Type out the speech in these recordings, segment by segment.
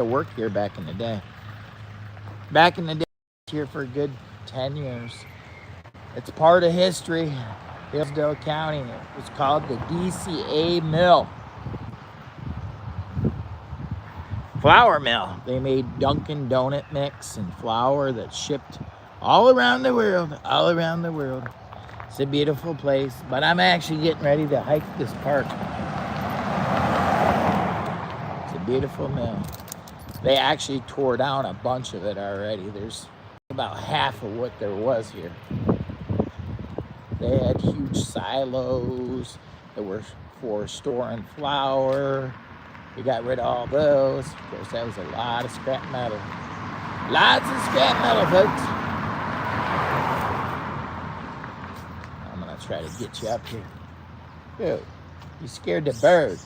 to work here back in the day. Back in the day, I was here for a good 10 years. It's part of history. Hillsdale County. It was called the DCA Mill. Flour mill. They made Dunkin' Donut mix and flour that shipped all around the world. All around the world. It's a beautiful place, but I'm actually getting ready to hike this park. It's a beautiful mill. They actually tore down a bunch of it already. There's about half of what there was here. They had huge silos that were for storing flour. We got rid of all those. Of course, that was a lot of scrap metal. Lots of scrap metal, folks. I'm gonna try to get you up here. Ew, you scared the bird.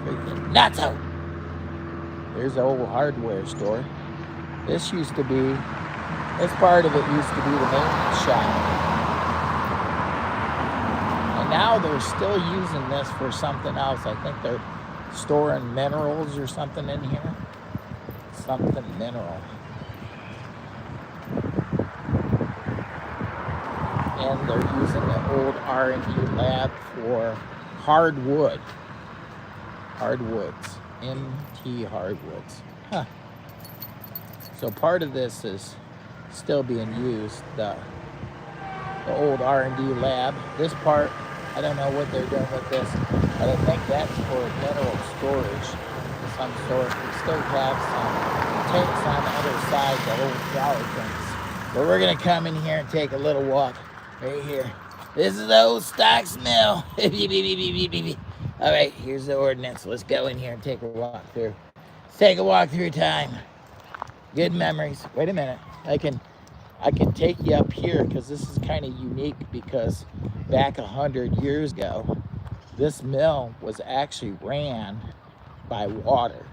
Freaking Natto. There's the old hardware store. This used to be, this part of it used to be the maintenance shop. And now they're still using this for something else. I think they're storing minerals or something in here. Something mineral. And they're using the old R&D lab for hardwood. Hardwoods. MT hardwoods. Huh. So part of this is still being used. The old R&D lab. This part, I don't know what they're doing with this, but I think that's for mineral storage of some sort. We still have some tanks on the other side, the old flour tanks. But we're going to come in here and take a little walk. Right here. This is the old Stocks Mill. All right, here's the ordinance. Let's go in here and take a walk through. Let's take a walk through time. Good memories. Wait a minute. I can take you up here because this is kind of unique because back 100 years ago, this mill was actually ran by water.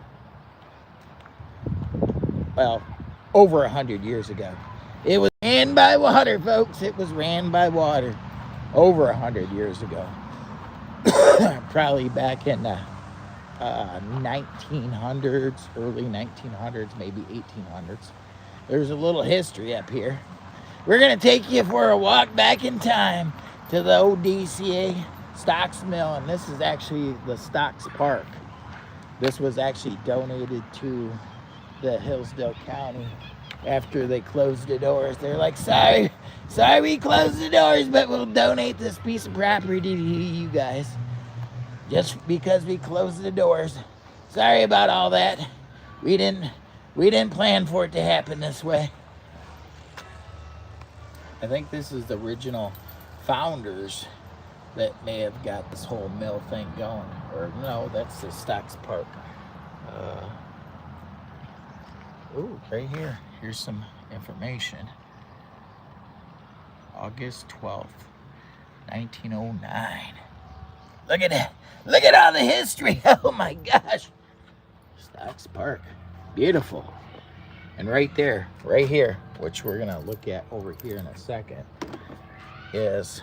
Well, over 100 years ago. It was ran by water, folks. It was ran by water over 100 years ago. Probably back in the 1900s, early 1900s, maybe 1800s. There's a little history up here. We're going to take you for a walk back in time to the old DCA Stocks Mill, and this is actually the Stocks Park. This was actually donated to the Hillsdale County after they closed the doors. They're like, sorry we closed the doors, but we'll donate this piece of property to you guys. Just because we closed the doors. Sorry about all that. We didn't plan for it to happen this way. I think this is the original founders that may have got this whole mill thing going. Or no, that's the Stocks Park. Ooh, right here. Here's some information. August 12th, 1909. Look at that. Look at all the history. Oh my gosh. Stocks Park. Beautiful. And right there, right here, which we're going to look at over here in a second, is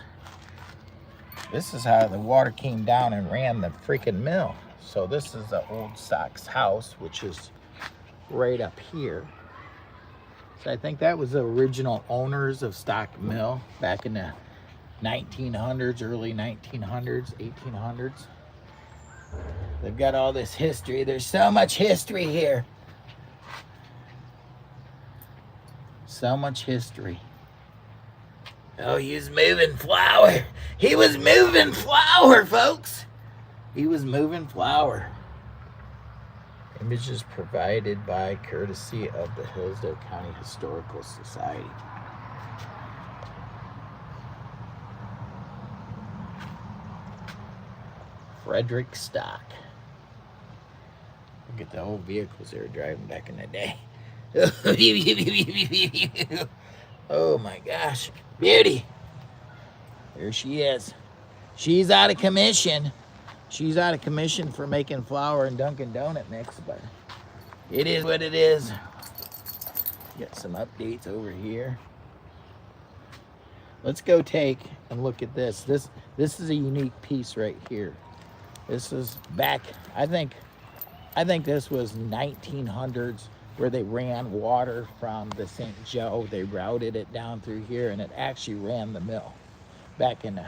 this is how the water came down and ran the freaking mill. So this is the old Stocks house, which is right up here. So I think that was the original owners of Stock Mill back in the 1900s, early 1900s, 1800s. They've got all this history. There's so much history here. So much history. Oh, he was moving flour. He was moving flour, folks. He was moving flour. Images provided by courtesy of the Hillsdale County Historical Society. Frederick Stock. Look at the old vehicles they were driving back in the day. Oh my gosh. Beauty. There she is. She's out of commission. She's out of commission for making flour and Dunkin' Donut mix, but it is what it is. Got some updates over here. Let's go take and look at this. This is a unique piece right here. This is back, I think this was 1900s where they ran water from the St. Joe. They routed it down through here and it actually ran the mill. Back in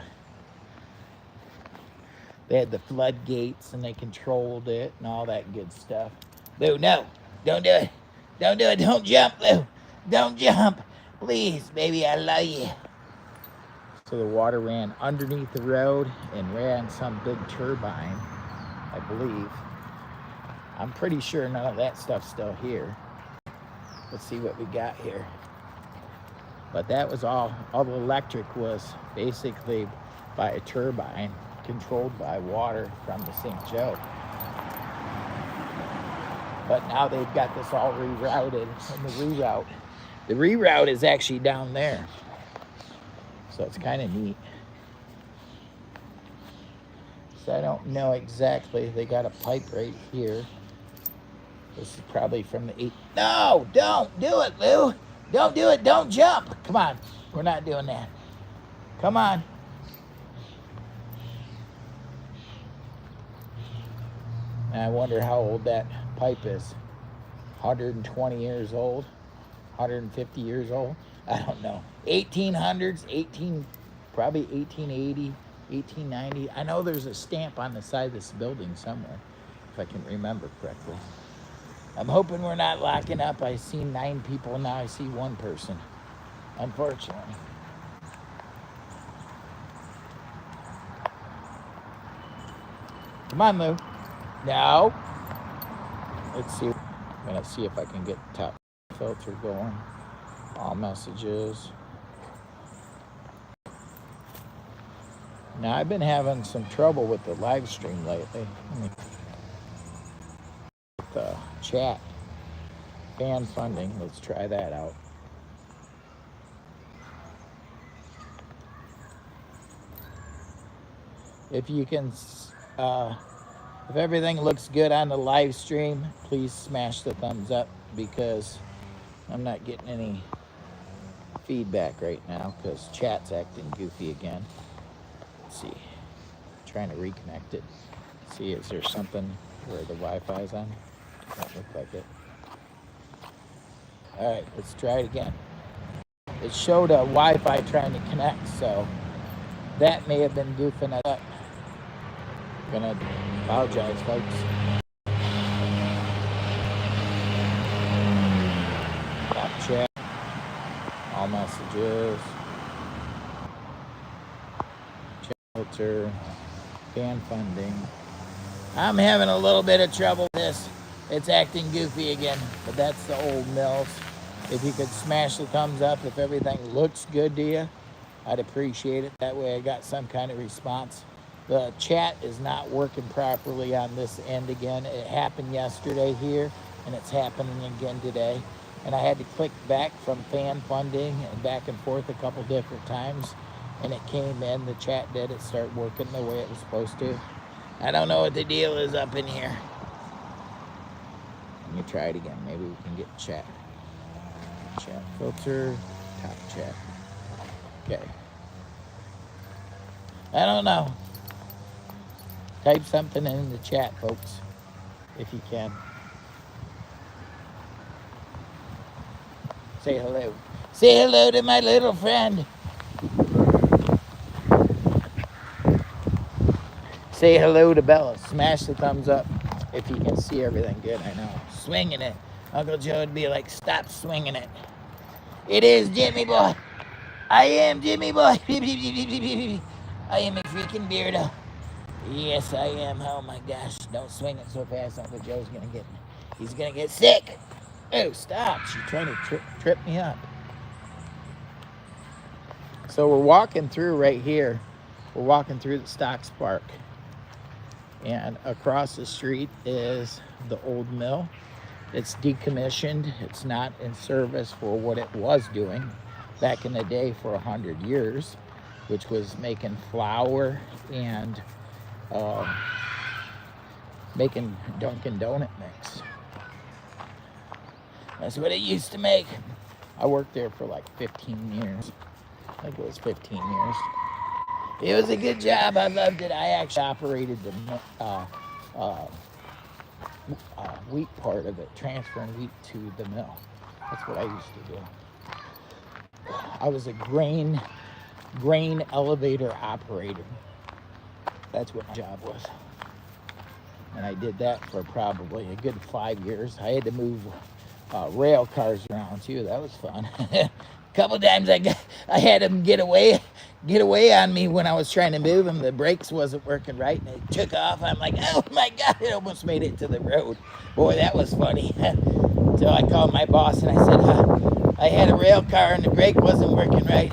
they had the floodgates and they controlled it and all that good stuff. Lou, no, don't do it. Don't do it, don't jump, Lou. Don't jump. Please, baby, I love you. So the water ran underneath the road and ran some big turbine, I believe. I'm pretty sure none of that stuff's still here. Let's see what we got here. But that was all the electric was basically by a turbine controlled by water from the St. Joe. But now they've got this all rerouted, and the reroute is actually down there. So it's kind of neat. So I don't know exactly. They got a pipe right here. This is probably from the No, don't do it, Lou. Don't do it. Don't jump. Come on. We're not doing that. Come on. And I wonder how old that pipe is. 120 years old? 150 years old? I don't know. 1800s, probably 1880, 1890. I know there's a stamp on the side of this building somewhere, if I can remember correctly. I'm hoping we're not locking up. I see 9 people now. I see 1 person, unfortunately. Come on, Lou. No. Let's see. I'm going to see if I can get the top filter going. All messages. Now, I've been having some trouble with the live stream lately. The chat. Fan funding. Let's try that out. If you can... if everything looks good on the live stream, please smash the thumbs up because I'm not getting any feedback right now because chat's acting goofy again. Let's see. Trying to reconnect it. See, is there something where the Wi-Fi's on? Doesn't look like it. All right, let's try it again. It showed a Wi-Fi trying to connect, so that may have been goofing it up. Gonna apologize, folks. Top chat, all messages, chat filter, fan funding. I'm having a little bit of trouble with this. It's acting goofy again, but that's the old mills. If you could smash the thumbs up if everything looks good to you, I'd appreciate it. That way I got some kind of response. The chat is not working properly on this end again. It happened yesterday here, and it's happening again today. And I had to click back from fan funding and back and forth a couple different times, and it came in, the chat did, it started working the way it was supposed to. I don't know what the deal is up in here. Let me try it again. Maybe we can get chat. Chat filter, top chat. Okay. I don't know. Type something in the chat, folks, if you can. Say hello. Say hello to my little friend. Say hello to Bella. Smash the thumbs up if you can see everything good. I know. Swinging it. Uncle Joe would be like, stop swinging it. It is Jimmy Boy. I am Jimmy Boy. I am a freaking beardo. Yes, I am. Oh my gosh. Don't swing it so fast. Uncle Joe's he's gonna get sick. Oh, stop. She's trying to trip me up. So we're walking through right here. We're walking through the Stocks Park. And across the street is the old mill. It's decommissioned. It's not in service for what it was doing back in the day for 100 years. which was making flour and making Dunkin' Donut mix. That's what it used to make. I worked there for like 15 years. I think it was 15 years. It was a good job. I loved it. I actually operated the wheat part of it, transferring wheat to the mill. That's what I used to do. I was a grain elevator operator. That's what my job was. And I did that for probably a good 5 years. I had to move rail cars around too. That was fun. A couple times I had them get away on me when I was trying to move them. The brakes wasn't working right, and they took off. I'm like, oh my God, it almost made it to the road. Boy, that was funny. So I called my boss and I said, I had a rail car and the brake wasn't working right.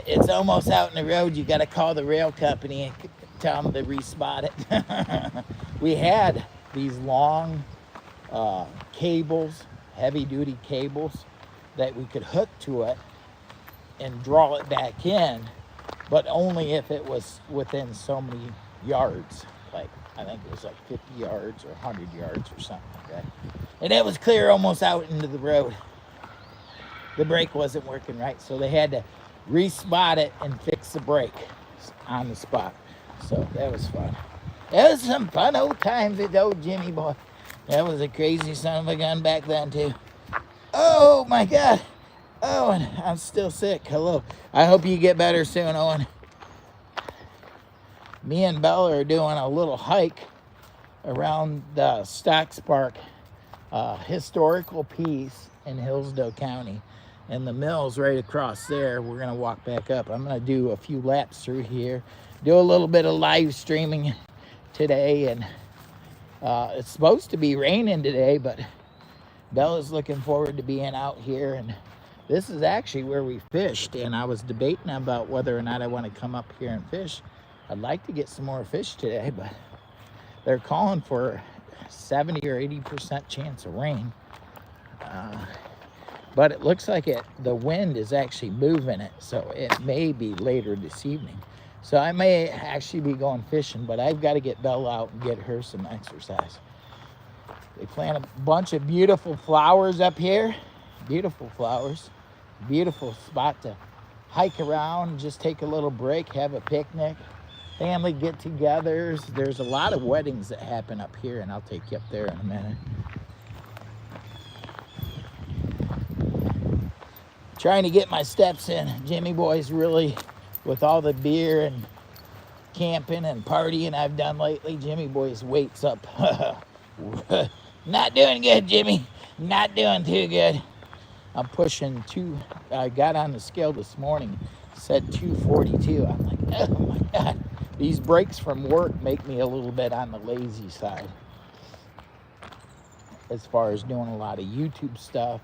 It's almost out in the road. You got to call the rail company and tell them to respot it. We had these long cables, heavy duty cables that we could hook to it and draw it back in, but only if it was within so many yards. Like, I think it was like 50 yards or 100 yards or something like that. And it was clear almost out into the road. The brake wasn't working right, so they had to respot it and fix the brake on the spot. So that was fun. That was some fun old times with old Jimmy boy. That was a crazy son of a gun back then too. Oh my God. Oh, and I'm still sick. Hello. I hope you get better soon, Owen. Me and Bella are doing a little hike around the Stocks Park historical piece in Hillsdale County. And the mill's right across there. We're gonna walk back up. I'm gonna do a few laps through here, do a little bit of live streaming today, and it's supposed to be raining today, but Bella's looking forward to being out here. And this is actually where we fished, and I was debating about whether or not I want to come up here and fish. I'd like to get some more fish today, but they're calling for 70 or 80% chance of rain. But it looks like the wind is actually moving it, so it may be later this evening. So I may actually be going fishing, but I've got to get Bella out and get her some exercise. They plant a bunch of beautiful flowers up here. Beautiful flowers. Beautiful spot to hike around, just take a little break, have a picnic, family get-togethers. There's a lot of weddings that happen up here, and I'll take you up there in a minute. Trying to get my steps in. Jimmy boy's really, with all the beer and camping and partying I've done lately, Jimmy boy's weight's up. Not doing good, Jimmy. Not doing too good. I'm pushing I got on the scale this morning, said 242. I'm like, oh my God. These breaks from work make me a little bit on the lazy side as far as doing a lot of YouTube stuff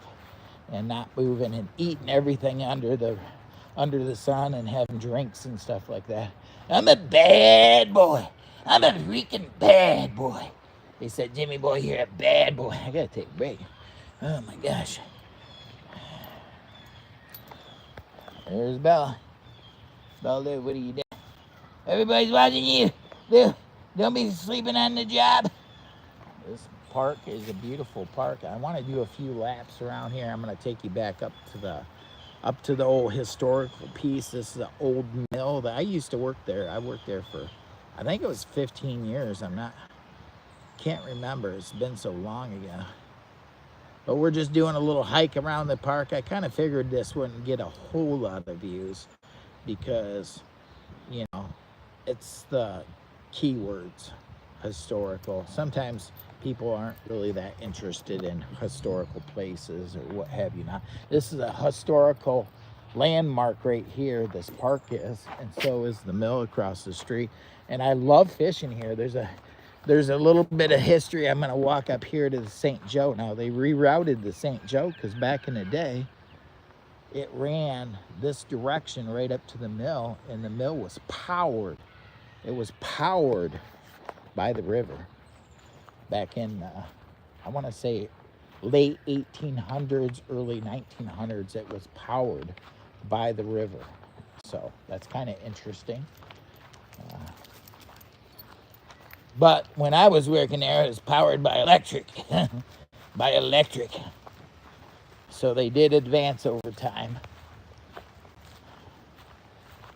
and not moving and eating everything under the sun and having drinks and stuff like that. I'm a bad boy. I'm a freaking bad boy. They said, Jimmy boy, you're a bad boy. I gotta take a break. Oh my gosh. There's Bella. Bella, what are you doing? Everybody's watching you. Don't be sleeping on the job. This park is a beautiful park. I want to do a few laps around here. I'm going to take you back up to the old historical piece. This is the old mill that I used to work there. I worked there for, I think it was 15 years. Can't remember. It's been so long ago. But we're just doing a little hike around the park. I kind of figured this wouldn't get a whole lot of views because, you know, it's the keywords, historical. Sometimes people aren't really that interested in historical places or what have you not. This is a historical landmark right here, this park is, and so is the mill across the street. And I love fishing here. There's a little bit of history. I'm going to walk up here to the St. Joe. Now, they rerouted the St. Joe because back in the day, it ran this direction right up to the mill, and the mill was powered. It was powered by the river back in, I want to say, late 1800s, early 1900s. It was powered by the river. So that's kind of interesting. But when I was working there, it was powered by electric. By electric. So they did advance over time.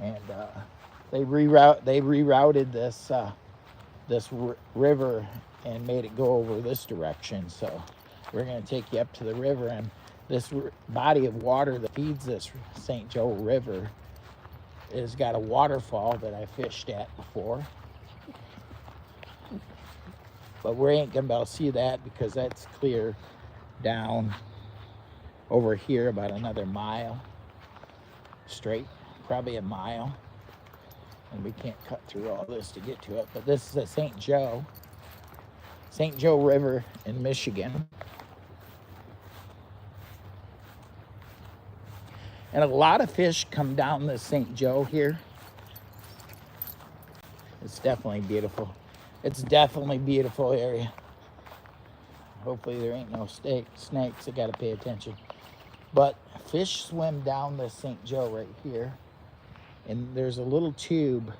And they rerouted this river and made it go over this direction. So we're going to take you up to the river, and this body of water that feeds this St. Joe River has got a waterfall that I fished at before. But we ain't going to be able to see that because that's clear down over here about another mile straight, probably a mile. And we can't cut through all this to get to it. But this is the St. Joe River in Michigan. And a lot of fish come down the St. Joe here. It's definitely beautiful. It's definitely a beautiful area. Hopefully there ain't no snakes. I gotta pay attention. But fish swim down the St. Joe right here. And there's a little tube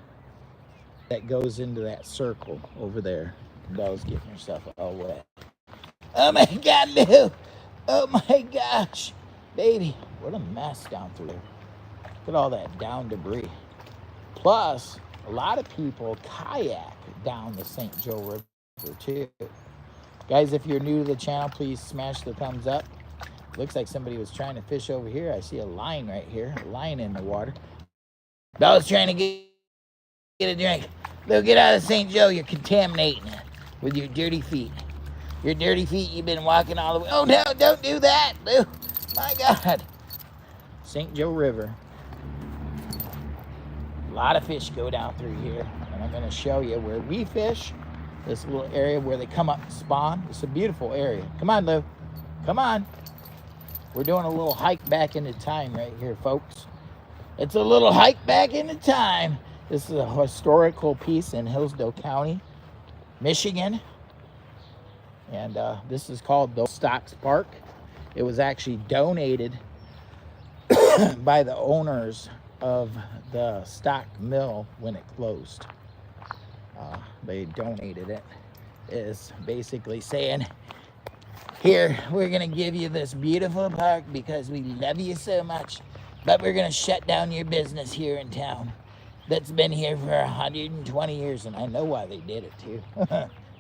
that goes into that circle over there. Belle's getting herself all wet. Oh my God, no! Oh my gosh! Baby, what a mess down through there. Look at all that down debris. Plus, a lot of people kayak down the St. Joe River too. Guys, if you're new to the channel, please smash the thumbs up. Looks like somebody was trying to fish over here. I see a line right here, a line in the water. Bella's trying to get a drink. Lou, get out of St. Joe. You're contaminating it with your dirty feet. Your dirty feet, you've been walking all the way. Oh, no, don't do that, Lou. My God. St. Joe River. A lot of fish go down through here. And I'm going to show you where we fish. This little area where they come up and spawn. It's a beautiful area. Come on, Lou. Come on. We're doing a little hike back into time right here, folks. It's a little hike back into time. This is a historical piece in Hillsdale County, Michigan. And this is called the Stocks Park. It was actually donated by the owners of the stock mill when it closed. They donated it. It's basically saying, here, we're going to give you this beautiful park because we love you so much, but we're going to shut down your business here in town that's been here for 120 years, and I know why they did it, too.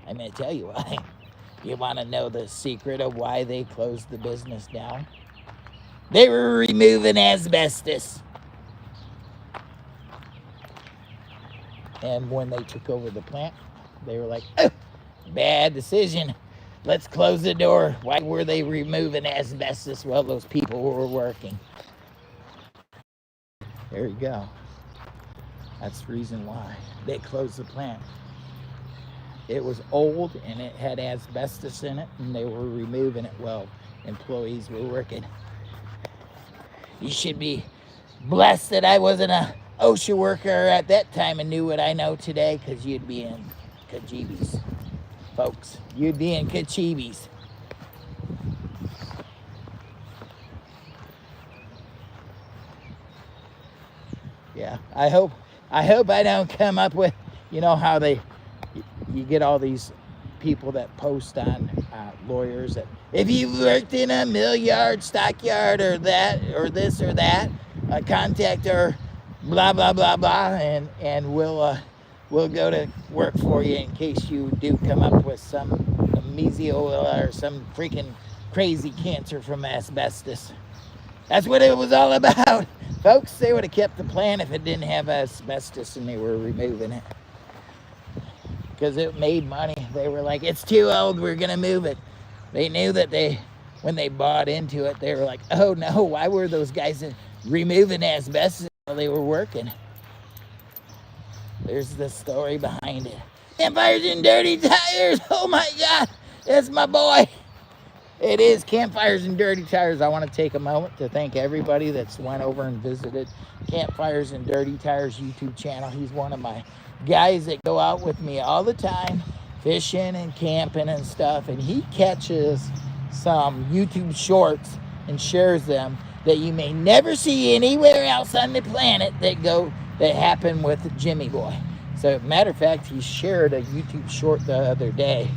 I'm going to tell you why. You want to know the secret of why they closed the business down? They were removing asbestos. And when they took over the plant, they were like, oh, bad decision. Let's close the door. Why were they removing asbestos while those people were working? There you go. That's the reason why they closed the plant. It was old and it had asbestos in it, and they were removing it while employees were working. You should be blessed that I wasn't a OSHA worker at that time and knew what I know today, because you'd be in kajibis, folks. You'd be in kajibis. Yeah, I hope I don't come up with, you know how you get all these people that post on lawyers that if you've worked in a mill yard, stockyard, or that, or this or that, contact our blah blah blah blah, and we'll go to work for you in case you do come up with some mesothelioma or some freaking crazy cancer from asbestos. That's what it was all about, folks. They would have kept the plant if it didn't have asbestos and they were removing it because it made money. They were like, it's too old, we're gonna move it. They knew that when they bought into it, they were like, oh no, why were those guys removing asbestos while they were working? There's the story behind it. Campfires and Dirty Tires. Oh my God, that's my boy. It is Campfires and Dirty Tires. I want to take a moment to thank everybody that's went over and visited Campfires and Dirty Tires YouTube channel. He's one of my guys that go out with me all the time, fishing and camping and stuff, and he catches some YouTube shorts and shares them, that you may never see anywhere else on the planet that happen with Jimmy Boy. So, matter of fact, he shared a YouTube short the other day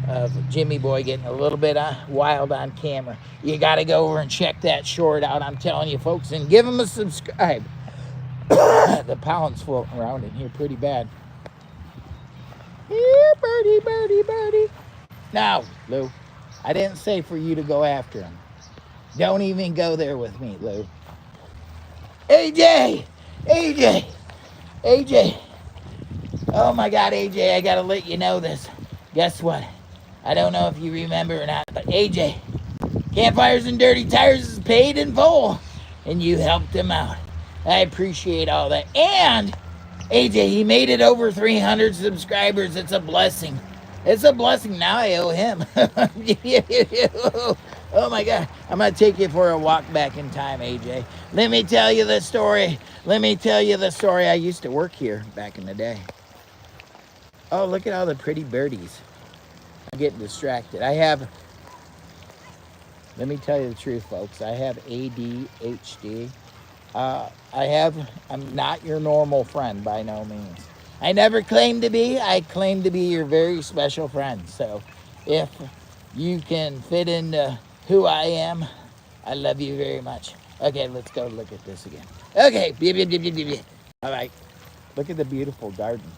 of Jimmy Boy getting a little bit wild on camera. You got to go over and check that short out. I'm telling you, folks, and give him a subscribe. The pollen's floating around in here pretty bad. Yeah, birdie, birdie, birdie. Now, Lou, I didn't say for you to go after him. Don't even go there with me, Lou. AJ! AJ! AJ! Oh my God, AJ, I gotta let you know this. Guess what? I don't know if you remember or not, but AJ, Campfires and Dirty Tires is paid in full, and you helped him out. I appreciate all that. And AJ, he made it over 300 subscribers. It's a blessing. It's a blessing. Now I owe him. Oh my God. I'm going to take you for a walk back in time, AJ. Let me tell you the story. Let me tell you the story. I used to work here back in the day. Oh, look at all the pretty birdies. I'm getting distracted. Let me tell you the truth, folks. I have ADHD. I'm not your normal friend by no means. I never claimed to be. I claim to be your very special friend. So if you can fit into who I am, I love you very much. Okay, let's go look at this again. Okay. All right. Look at the beautiful garden.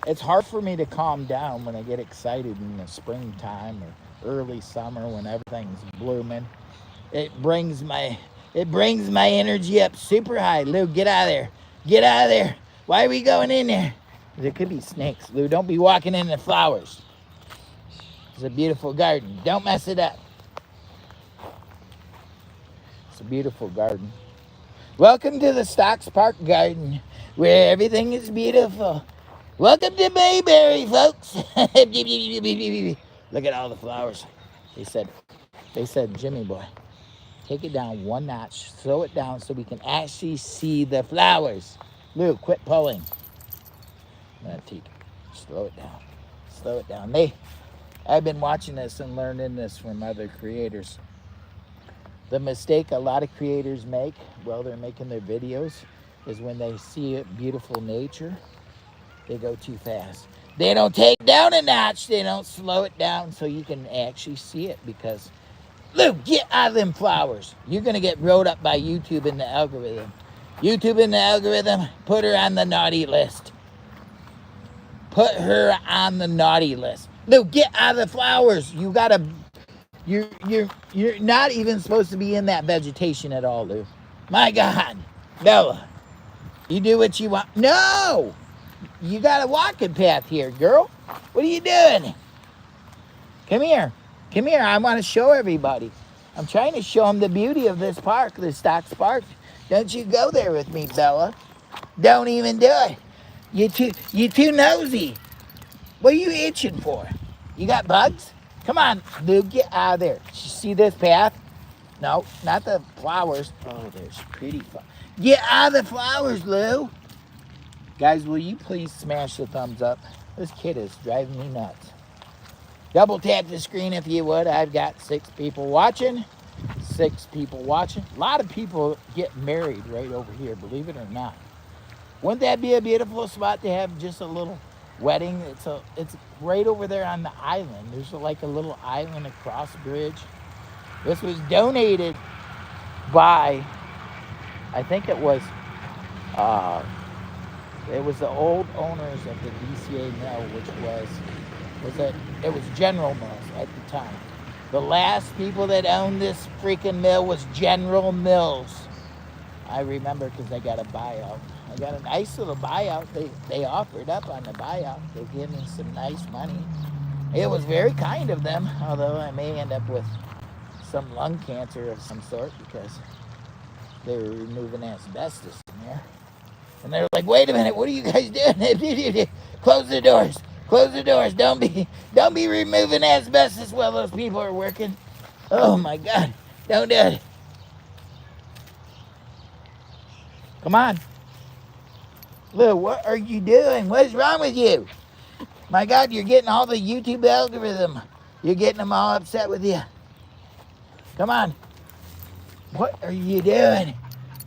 It's hard for me to calm down when I get excited in the springtime or early summer when everything's blooming. It brings my energy up super high. Lou, get out of there. Get out of there. Why are we going in there? There could be snakes. Lou, don't be walking in the flowers. It's a beautiful garden. Don't mess it up. It's a beautiful garden. Welcome to the Stocks Park Garden, where everything is beautiful. Welcome to Mayberry, folks. Look at all the flowers. They said, Jimmy Boy, take it down one notch, slow it down so we can actually see the flowers. Lou, quit pulling. Slow it down. Slow it down. I've been watching this and learning this from other creators. The mistake a lot of creators make while they're making their videos is when they see beautiful nature, they go too fast. They don't take down a notch. They don't slow it down so you can actually see it because, Luke, get out of them flowers. You're going to get rode up by YouTube in the algorithm. YouTube in the algorithm, put her on the naughty list. Put her on the naughty list. Luke, get out of the flowers. You're not even supposed to be in that vegetation at all, Luke. My God. Bella, you do what you want. No! You got a walking path here, girl. What are you doing? Come here. Come here. I want to show everybody. I'm trying to show them the beauty of this park, the Stocks Park. Don't you go there with me, Bella. Don't even do it. You too nosy. What are you itching for? You got bugs? Come on, Luke, get out of there. You see this path? No, not the flowers. Oh, there's pretty flowers. Get out of the flowers, Lou. Guys, will you please smash the thumbs up? This kid is driving me nuts. Double tap the screen if you would. I've got 6 people watching. 6 people watching. A lot of people get married right over here, believe it or not. Wouldn't that be a beautiful spot to have just a little wedding? It's right over there on the island. There's like a little island across the bridge. This was donated by, I think it was the old owners of the DCA mill, which was General Mills at the time. The last people that owned this freaking mill was General Mills. I remember because I got a buyout. I got a nice little buyout. They offered up on the buyout. They gave me some nice money. It was very kind of them, although I may end up with some lung cancer of some sort because they were removing asbestos in there. And they're like, wait a minute, what are you guys doing? Close the doors. Close the doors. Don't be removing asbestos while those people are working. Oh my God. Don't do it. Come on. Lou, what are you doing? What's wrong with you? My God, you're getting all the YouTube algorithm. You're getting them all upset with you. Come on. What are you doing?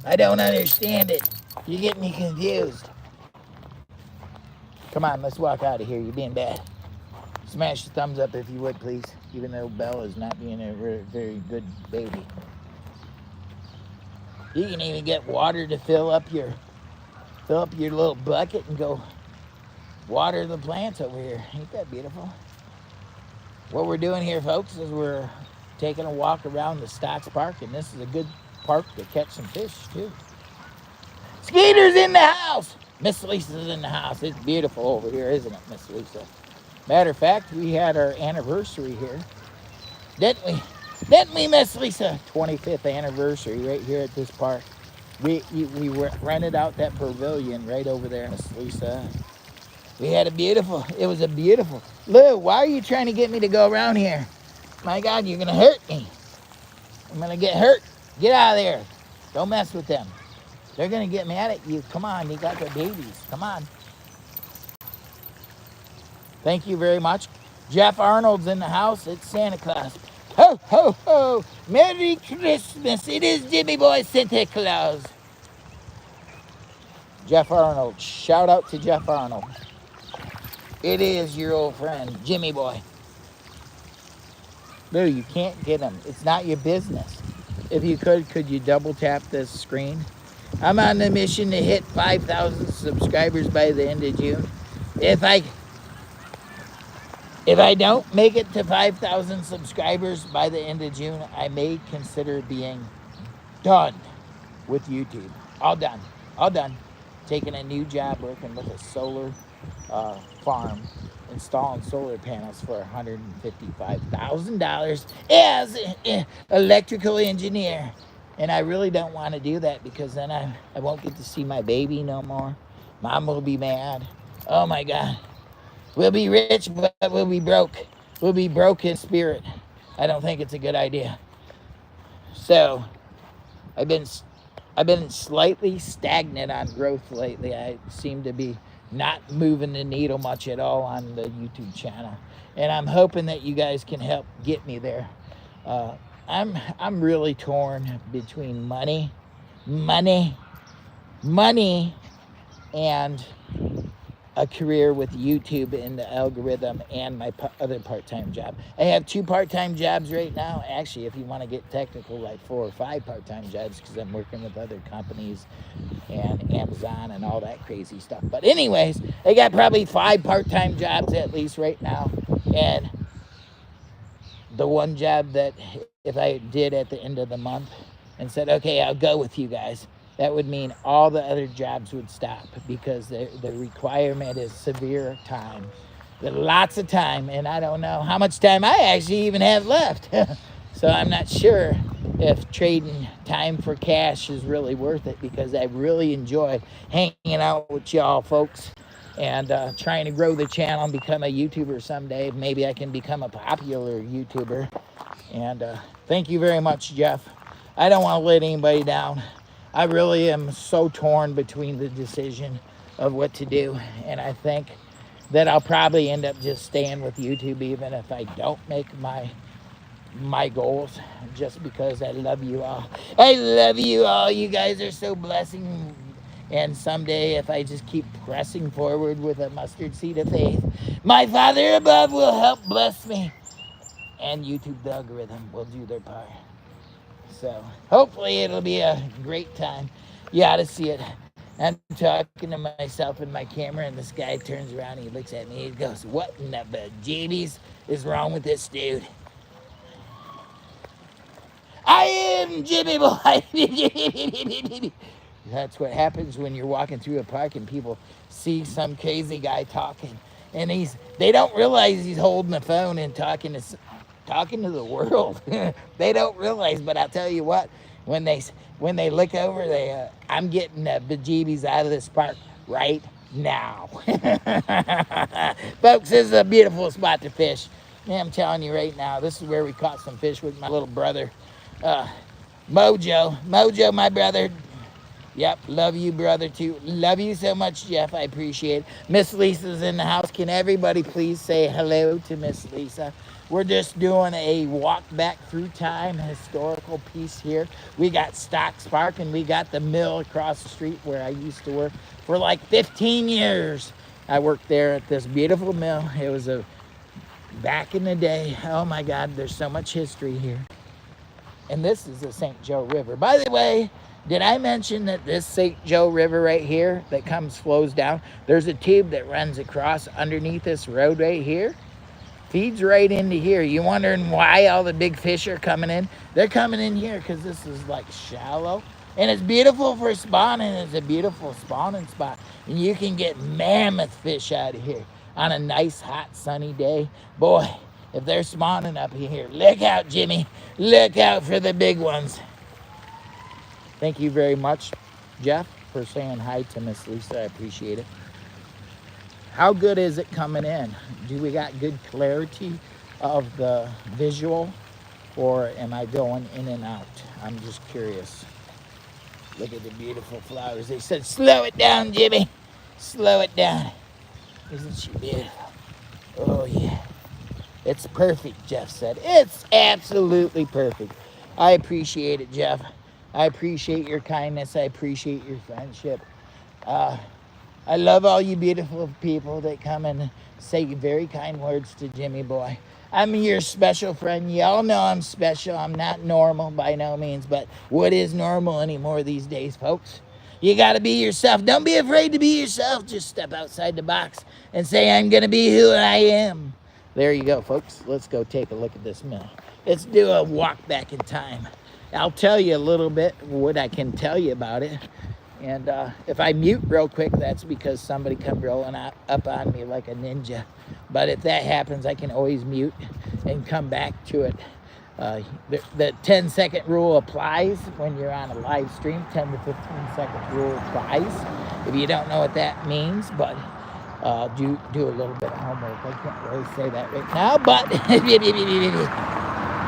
I don't understand it. You get me confused. Come on, let's walk out of here. You're being bad. Smash the thumbs up if you would, please. Even though Belle is not being a very good baby. You can even get water to fill up your little bucket and go water the plants over here. Ain't that beautiful? What we're doing here, folks, is we're taking a walk around the Stocks Park, and this is a good park to catch some fish, too. Skeeter's in the house! Miss Lisa's in the house. It's beautiful over here, isn't it, Miss Lisa? Matter of fact, we had our anniversary here. Didn't we? Didn't we, Miss Lisa? 25th anniversary right here at this park. We rented out that pavilion right over there, Miss Lisa. We had it was a beautiful. Lou, why are you trying to get me to go around here? My God, you're going to hurt me. I'm going to get hurt. Get out of there. Don't mess with them. They're going to get mad at you. Come on, you got their babies. Come on. Thank you very much. Jeff Arnold's in the house. It's Santa Claus. Ho, ho, ho. Merry Christmas. It is Jimmy Boy Santa Claus. Jeff Arnold. Shout out to Jeff Arnold. It is your old friend, Jimmy Boy. No, you can't get him. It's not your business. If you could you double tap this screen? I'm on the mission to hit 5,000 subscribers by the end of June. If I don't make it to 5,000 subscribers by the end of June, I may consider being done with YouTube. All done. All done. Taking a new job working with a solar farm, installing solar panels for $155,000 as an electrical engineer. And I really don't want to do that because then I won't get to see my baby no more. Mom will be mad. Oh my God. We'll be rich, but we'll be broke. We'll be broke in spirit. I don't think it's a good idea. So I've been slightly stagnant on growth lately. I seem to be not moving the needle much at all on the YouTube channel. And I'm hoping that you guys can help get me there. I'm really torn between money, and a career with YouTube and the algorithm and my other part-time job. I have 2 part-time jobs right now. Actually, if you want to get technical, like 4 or 5 part-time jobs because I'm working with other companies and Amazon and all that crazy stuff. But anyways, I got probably 5 part-time jobs at least right now. And the one job that if I did at the end of the month and said, okay, I'll go with you guys, that would mean all the other jobs would stop because the requirement is severe time. Lots of time, and I don't know how much time I actually even have left. So I'm not sure if trading time for cash is really worth it because I really enjoy hanging out with y'all folks and trying to grow the channel and become a YouTuber someday. Maybe I can become a popular YouTuber. And thank you very much, Jeff. I don't want to let anybody down. I really am so torn between the decision of what to do, and I think that I'll probably end up just staying with YouTube even if I don't make my goals, just because I love you all. I love you all. You guys are so blessing, and someday if I just keep pressing forward with a mustard seed of faith, my Father above will help bless me, and YouTube, the algorithm, will do their part. So hopefully it'll be a great time. You ought to see it. I'm talking to myself in my camera, and this guy turns around, he looks at me, he goes, what in the bejeebies is wrong with this dude? I am Jimmy Boy. That's what happens when you're walking through a park and people see some crazy guy talking. And they don't realize he's holding the phone and talking to the world. They don't realize, but I'll tell you what, when they look over, I'm getting the bejeebies out of this park right now. Folks, this is a beautiful spot to fish. Yeah, I'm telling you right now, this is where we caught some fish with my little brother, Mojo, my brother. Yep, love you, brother, too. Love you so much, Jeff. I appreciate it. Miss Lisa's in the house. Can everybody please say hello to Miss Lisa? We're just doing a walk back through time historical piece here. We got Stocks Park and we got the mill across the street where I used to work for like 15 years. I worked there at this beautiful mill. It was a back in the day. Oh my God, there's so much history here. And this is the St. Joe River. By the way, did I mention that this St. Joe River right here that flows down, there's a tube that runs across underneath this road right here, feeds right into here. You wondering why all the big fish are coming in? They're coming in here because this is like shallow. And it's beautiful for spawning. It's a beautiful spawning spot. And you can get mammoth fish out of here on a nice, hot, sunny day. Boy, if they're spawning up here, look out, Jimmy. Look out for the big ones. Thank you very much, Jeff, for saying hi to Miss Lisa. I appreciate it. How good is it coming in? Do we got good clarity of the visual, or am I going in and out? I'm just curious. Look at the beautiful flowers. They said, slow it down, Jimmy. Slow it down. Isn't she beautiful? Oh, yeah. It's perfect, Jeff said. It's absolutely perfect. I appreciate it, Jeff. I appreciate your kindness. I appreciate your friendship. I love all you beautiful people that come and say very kind words to Jimmy Boy. I'm your special friend. Y'all know I'm special. I'm not normal by no means, but what is normal anymore these days, folks? You got to be yourself. Don't be afraid to be yourself. Just step outside the box and say, I'm going to be who I am. There you go, folks. Let's go take a look at this mill. Let's do a walk back in time. I'll tell you a little bit what I can tell you about it. And if I mute real quick, that's because somebody come rolling up on me like a ninja. But if that happens, I can always mute and come back to it. The 10-second rule applies when you're on a live stream. 10 to 15-second rule applies. If you don't know what that means, but do a little bit of homework. I can't really say that right now, but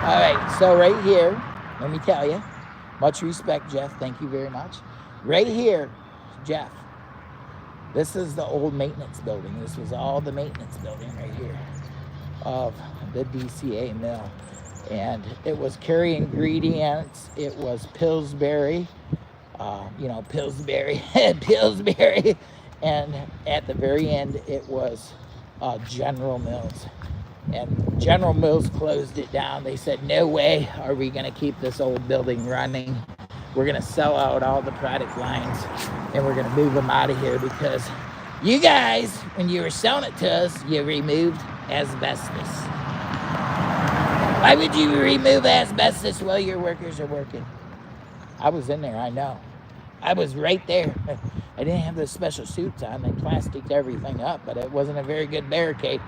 all right. So right here, let me tell you, much respect, Jeff. Thank you very much. Right here, Jeff, this is the old maintenance building. This was all the maintenance building right here of the DCA mill. And it was Cary Ingredients. It was Pillsbury, Pillsbury, Pillsbury. And at the very end, it was General Mills. And General Mills closed it down. They said, no way are we going to keep this old building running. We're going to sell out all the product lines and we're going to move them out of here because you guys, when you were selling it to us, you removed asbestos. Why would you remove asbestos while your workers are working? I was in there, I know. I was right there. I didn't have those special suits on. They plasticed everything up, but it wasn't a very good barricade.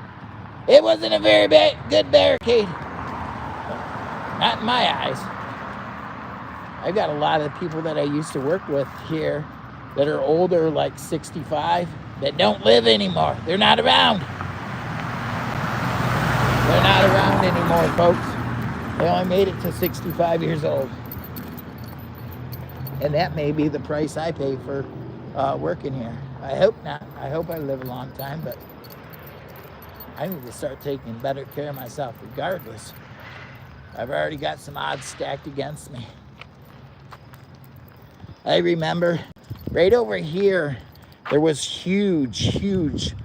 It wasn't a very good barricade. Not in my eyes. I've got a lot of people that I used to work with here that are older, like 65, that don't live anymore. They're not around. They're not around anymore, folks. They only made it to 65 years old. And that may be the price I pay for working here. I hope not. I hope I live a long time, but I need to start taking better care of myself regardless. I've already got some odds stacked against me. I remember right over here, there was huge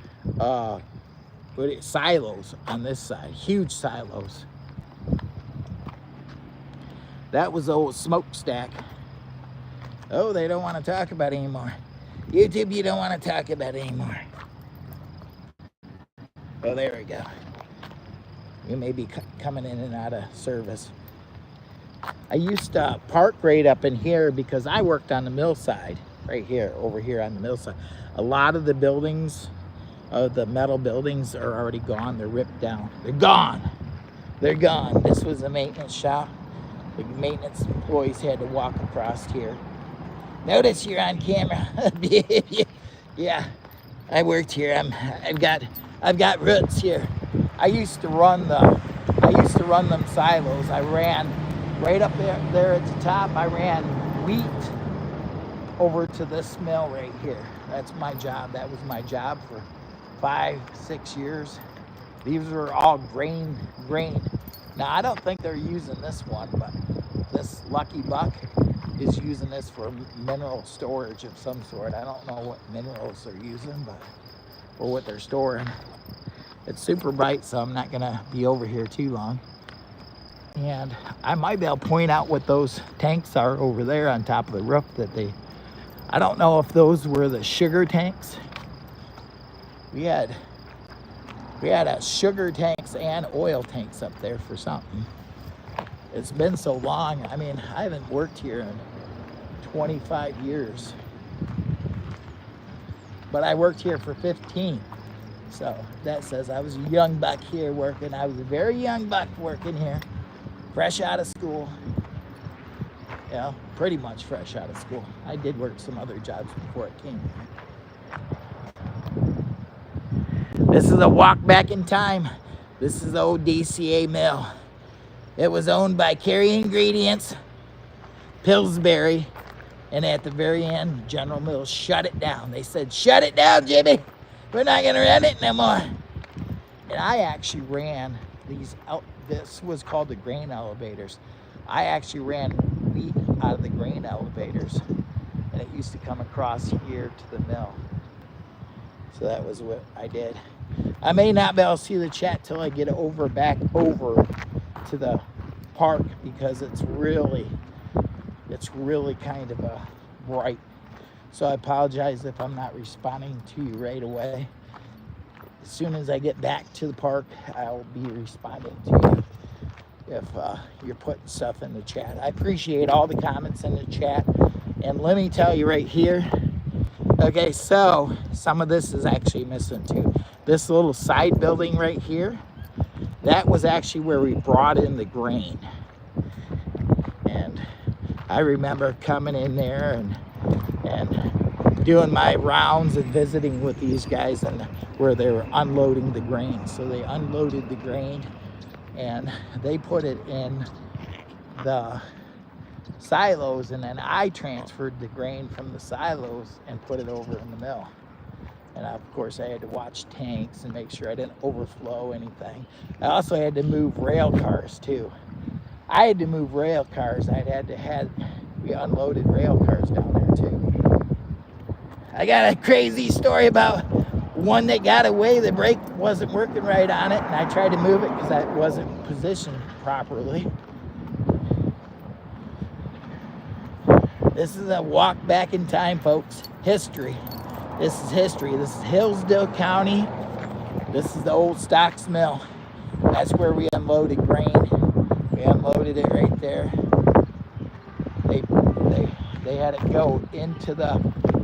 silos on this side, huge silos. That was the old smokestack. Oh, they don't want to talk about it anymore. YouTube, you don't want to talk about it anymore. Oh, there we go. You may be coming in and out of service. I used to park right up in here because I worked on the mill side, right here, over here on the mill side. A lot of the buildings, the metal buildings are already gone. They're ripped down. They're gone. They're gone. This was a maintenance shop. The maintenance employees had to walk across here. Notice you're on camera. Yeah, I worked here. I've got roots here. I used to run them silos. I ran right up there at the top. I ran wheat over to this mill right here. That's my job. That was my job for 5-6 years. These were all grain. Now I don't think they're using this one, but this Lucky Buck is using this for mineral storage of some sort. I don't know what minerals they're using, but or what they're storing. It's super bright, so I'm not gonna be over here too long. And I might be able to point out what those tanks are over there on top of the roof that they, I don't know if those were the sugar tanks. We had a sugar tanks and oil tanks up there for something. It's been so long. I mean, I haven't worked here in 25 years, but I worked here for 15. So that says I was a young buck here working. I was a very young buck working here, fresh out of school. Yeah, pretty much fresh out of school. I did work some other jobs before I came here. This is a walk back in time. This is the old DCA mill. It was owned by Cary Ingredients, Pillsbury, and at the very end, General Mills shut it down. They said, "Shut it down, Jimmy. We're not gonna run it no more." And I actually ran these out. This was called the grain elevators. I actually ran wheat out of the grain elevators, and it used to come across here to the mill. So that was what I did. I may not be able to see the chat till I get back over to the park, because it's really kind of bright. So I apologize if I'm not responding to you right away. As soon as I get back to the park, I'll be responding to you if you're putting stuff in the chat. I appreciate all the comments in the chat. And let me tell you right here, okay, so some of this is actually missing too. This little side building right here, that was actually where we brought in the grain. And I remember coming in there and doing my rounds and visiting with these guys, and where they were unloading the grain. So they unloaded the grain and they put it in the silos, and then I transferred the grain from the silos and put it over in the mill. And of course I had to watch tanks and make sure I didn't overflow anything. I also had to move rail cars too. I had to move rail cars. We unloaded rail cars down there too. I got a crazy story about one that got away. The brake wasn't working right on it, and I tried to move it because I wasn't positioned properly. This is a walk back in time, folks. History. This is history. This is Hillsdale County. This is the old Stocks Mill. That's where we unloaded grain. We unloaded it right there. They had it go into the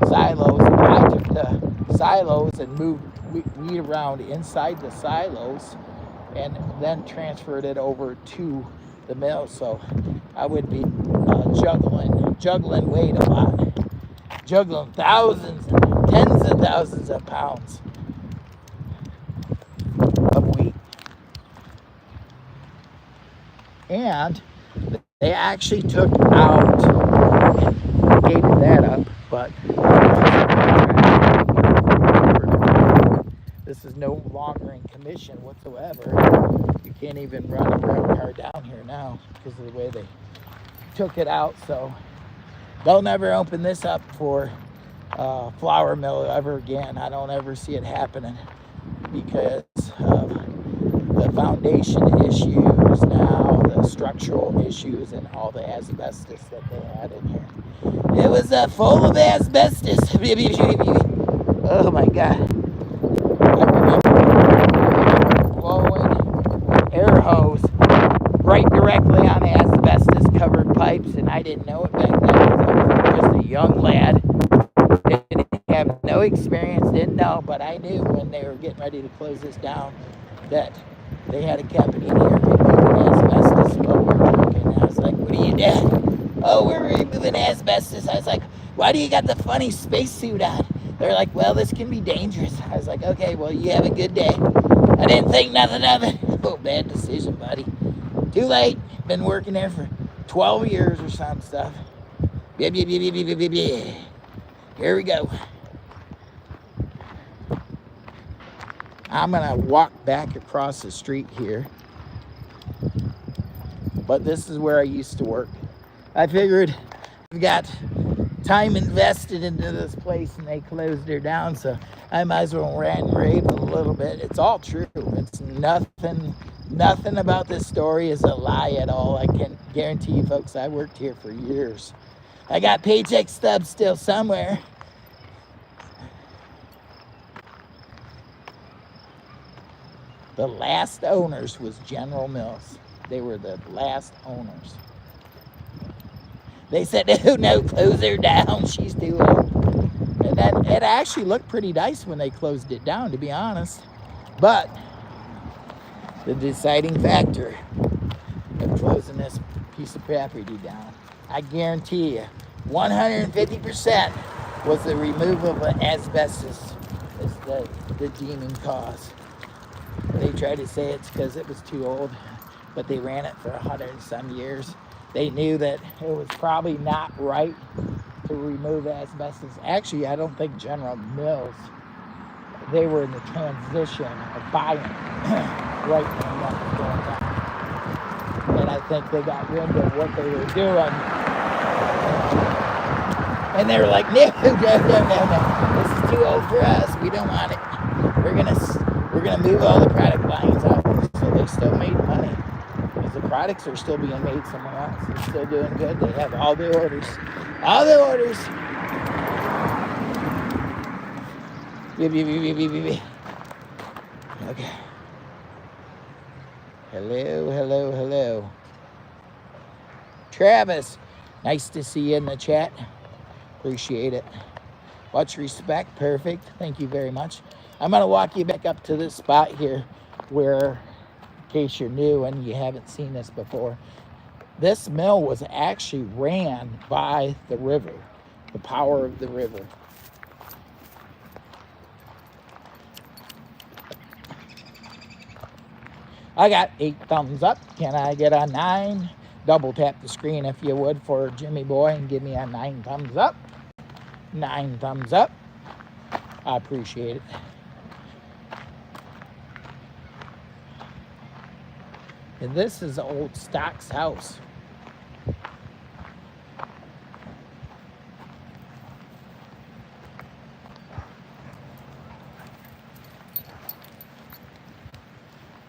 silos. I took the silos and moved wheat around inside the silos, and then transferred it over to the mill. So I would be juggling weight a lot, juggling thousands, tens of thousands of pounds of wheat. And they actually took out, gave that up, but this is no longer in commission whatsoever. You can't even run a rail car down here now because of the way they took it out. So they'll never open this up for flour mill ever again. I don't ever see it happening because of the foundation issues now, the structural issues, and all the asbestos that they had in here. It was full of asbestos. Oh my God. I remember blowing air hose right directly on asbestos covered pipes, and I didn't know it back then because I was just a young lad. Didn't have no experience, didn't know, but I knew when they were getting ready to close this down that they had a company in here removing asbestos while we were working. And I was like, "What are you doing?" "Oh, we're removing asbestos." I was like, "Why do you got the funny spacesuit on?" They're like, "Well, this can be dangerous." I was like, "Okay, well, you have a good day." I didn't think nothing of it. Oh, bad decision, buddy. Too late. Been working there for 12 years or some stuff. Here we go. I'm gonna walk back across the street here, but this is where I used to work. I figured I've got time invested into this place and they closed her down, so I might as well rant and rave a little bit. It's all true. It's nothing about this story is a lie at all. I can guarantee you folks, I worked here for years. I got paycheck stubs still somewhere. The last owners was General Mills. They were the last owners. They said, no, close her down. She's too old. And that, it actually looked pretty nice when they closed it down, to be honest. But the deciding factor of closing this piece of property down, I guarantee you, 150% was the removal of asbestos as the demon cause. They tried to say it's because it was too old, but they ran it for 100 and some years. They knew that it was probably not right to remove asbestos. Actually, I don't think General Mills, they were in the transition of buying right when that was going down. And I think they got wind of what they were doing. And they were like, no. This is too old for us. We don't want it. We're gonna move all the product lines off. So they still made money. Because the products are still being made somewhere else. They're still doing good. They have all the orders. All the orders. Okay. Hello. Travis, nice to see you in the chat. Appreciate it. Much respect. Perfect. Thank you very much. I'm going to walk you back up to this spot here where, in case you're new and you haven't seen this before, this mill was actually ran by the river, the power of the river. I got 8 thumbs up. Can I get a 9? Double tap the screen if you would for Jimmy Boy and give me a 9 thumbs up. 9 thumbs up. I appreciate it. And this is old Stock's house.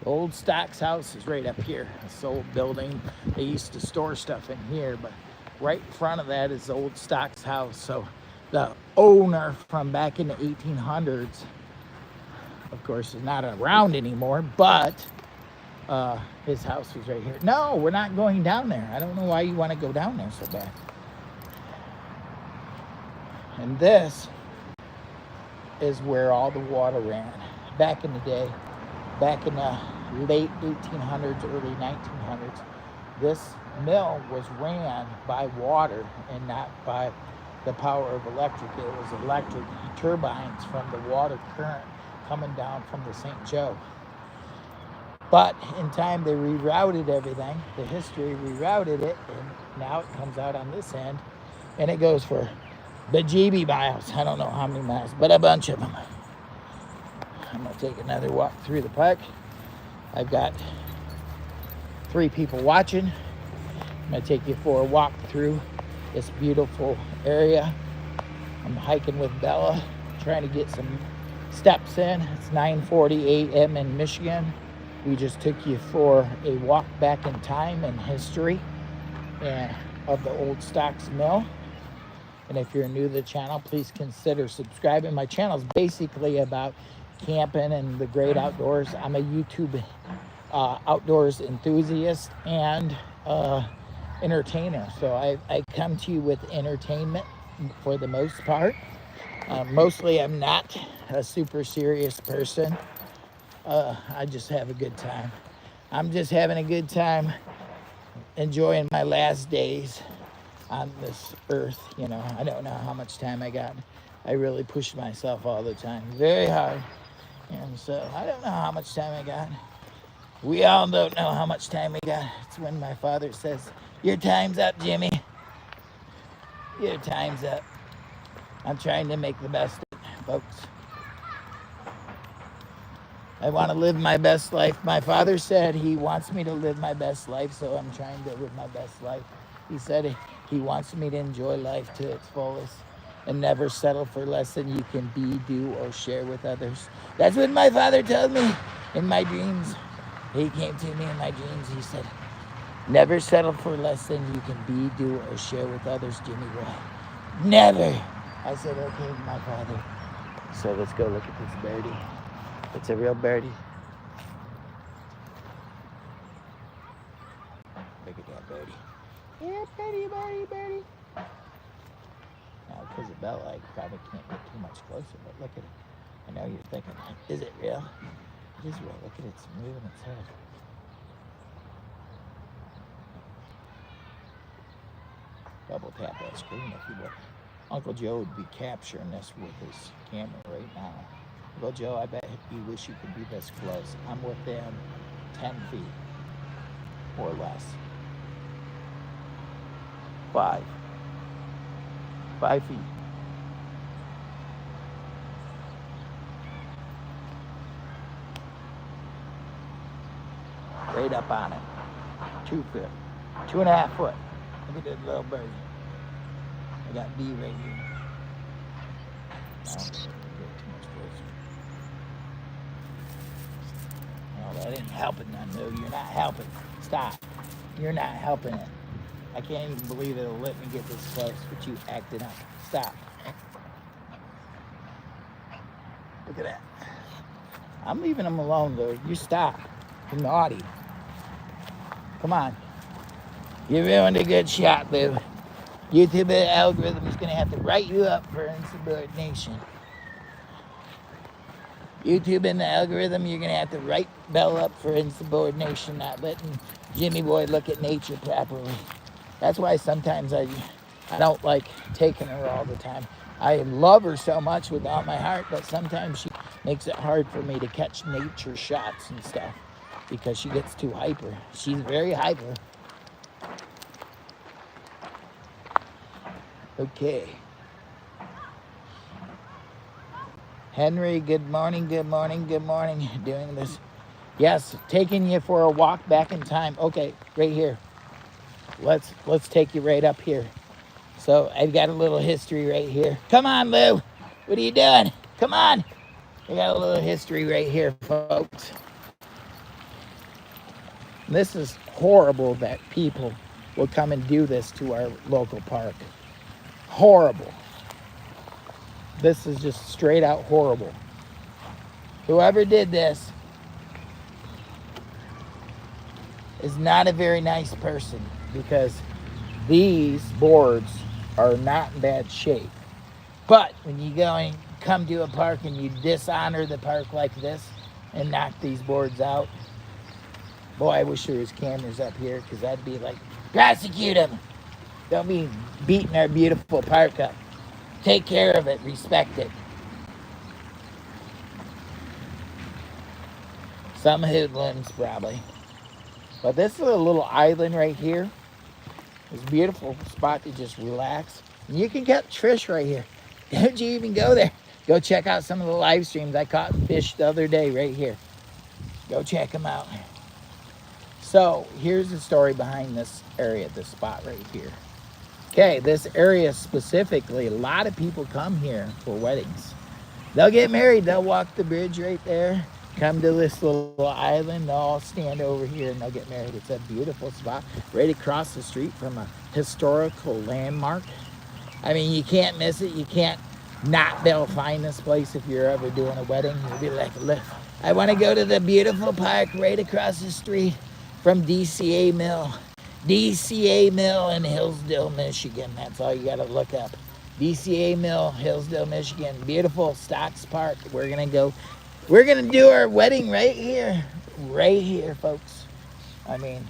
Old Stock's house is right up here. This old building. They used to store stuff in here, but right in front of that is old Stock's house. So the owner from back in the 1800s, of course, is not around anymore, but his house was right here. No, we're not going down there. I don't know why you want to go down there so bad. And this is where all the water ran back in the day, back in the late 1800s, early 1900s. This mill was ran by water and not by the power of electric. It was electric turbines from the water current coming down from the St. Joe. But in time, they rerouted everything. The history rerouted it, and now it comes out on this end, and it goes for bejeeby miles. I don't know how many miles, but a bunch of them. I'm going to take another walk through the park. I've got 3 people watching. I'm going to take you for a walk through this beautiful area. I'm hiking with Bella, trying to get some steps in. It's 9:40 a.m. in Michigan. We just took you for a walk back in time and history of the old Stocks Mill. And if you're new to the channel, please consider subscribing. My channel is basically about camping and the great outdoors. I'm a YouTube outdoors enthusiast and entertainer. So I come to you with entertainment for the most part. Mostly I'm not a super serious person. I just have a good time. I'm just having a good time enjoying my last days on this earth. You know, I don't know how much time I got. I really push myself all the time, very hard. And so I don't know how much time I got. We all don't know how much time we got. It's when my father says, your time's up, Jimmy. Your time's up. I'm trying to make the best of it, folks. I want to live my best life. My father said he wants me to live my best life, so I'm trying to live my best life. He said he wants me to enjoy life to its fullest and never settle for less than you can be, do, or share with others. That's what my father told me in my dreams. He came to me in my dreams. He said, never settle for less than you can be, do, or share with others, Jimmy boy. Never. I said, okay, my father. So let's go look at this birdie. It's a real birdie. Look at that birdie. Yeah, birdie. Now, because of Bella, I probably can't get too much closer, but look at it. I know you're thinking, is it real? It is real. Look at it. It's moving its head. Double tap that screen if you would. Uncle Joe would be capturing this with his camera right now. Uncle Joe, I bet you wish you could be this close. I'm within 10 feet or less. 5 feet. Right up on it. 2 foot. 2.5 foot. Look at this little birdie. I got D right here. No, get too much closer. No, that ain't helping none, Lou. You're not helping. Stop. You're not helping it. I can't even believe it'll let me get this close, but you acted up. Stop. Look at that. I'm leaving them alone, Lou. You stop. You're naughty. Come on. You ruined a good shot, Lou. YouTube algorithm is going to have to write you up for insubordination. YouTube and the algorithm, you're going to have to write Bell up for insubordination, not letting Jimmy Boy look at nature properly. That's why sometimes I don't like taking her all the time. I love her so much with all my heart, but sometimes she makes it hard for me to catch nature shots and stuff because she gets too hyper. She's very hyper. Okay. Henry, good morning. Doing this. Yes, taking you for a walk back in time. Okay, right here. Let's take you right up here. So I've got a little history right here. Come on, Lou. What are you doing? Come on. I got a little history right here, folks. This is horrible that people will come and do this to our local park. Horrible. This is just straight out horrible. Whoever did this is not a very nice person because these boards are not in bad shape. But when you go and come to a park and you dishonor the park like this and knock these boards out, boy, I wish there was cameras up here because I'd be like, prosecute them. Don't be beating our beautiful park up. Take care of it. Respect it. Some hoodlums probably. But this is a little island right here. It's a beautiful spot to just relax. And you can get Trish right here. Don't you even go there. Go check out some of the live streams. I caught fish the other day right here. Go check them out. So here's the story behind this area, this spot right here. Okay, this area specifically, a lot of people come here for weddings. They'll get married. They'll walk the bridge right there, come to this little island. They'll all stand over here and they'll get married. It's a beautiful spot right across the street from a historical landmark. I mean, you can't miss it. You can't not be able to find this place if you're ever doing a wedding. You'll be like, look, I want to go to the beautiful park right across the street from DCA Mill. DCA Mill in Hillsdale, Michigan. That's all you got to look up. DCA Mill, Hillsdale, Michigan. Beautiful Stocks Park. We're going to go. We're going to do our wedding right here. Right here, folks. I mean,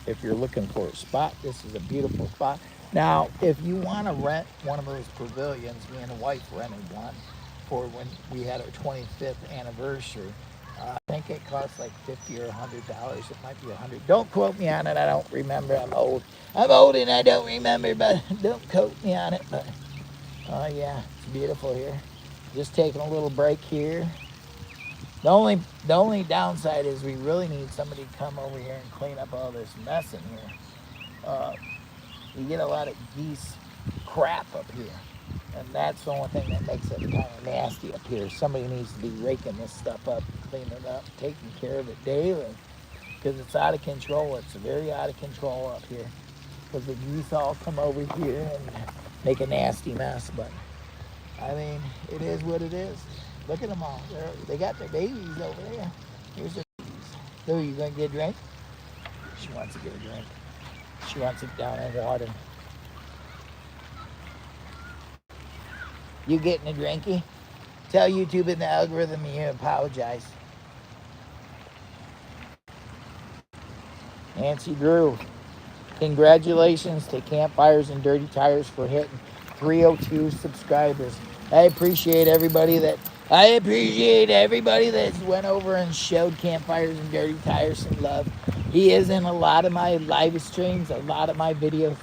if you're looking for a spot, this is a beautiful spot. Now, if you want to rent one of those pavilions, me and the wife rented one for when we had our 25th anniversary. I think it costs like $50 or $100. It might be $100. Don't quote me on it. I don't remember. I'm old and I don't remember, but don't quote me on it. But Oh yeah, it's beautiful here. Just taking a little break here. The only downside is we really need somebody to come over here and clean up all this mess in here. Uh, you get a lot of geese crap up here, and that's the only thing that makes it kind of nasty up here. Somebody needs to be raking this stuff up, cleaning it up, taking care of it daily, because it's out of control. It's very out of control up here, because the geese all come over here and make a nasty mess. But I mean, it is what it is. Look at them all. They got their babies over there. Here's their babies. So you gonna get a drink? She wants to get a drink. She wants it down in water. You getting a drinky? Tell YouTube in the algorithm you apologize. Nancy Drew, congratulations to Campfires and Dirty Tires for hitting 302 subscribers. I appreciate everybody that went over and showed Campfires and Dirty Tires some love. He is in a lot of my live streams, a lot of my videos.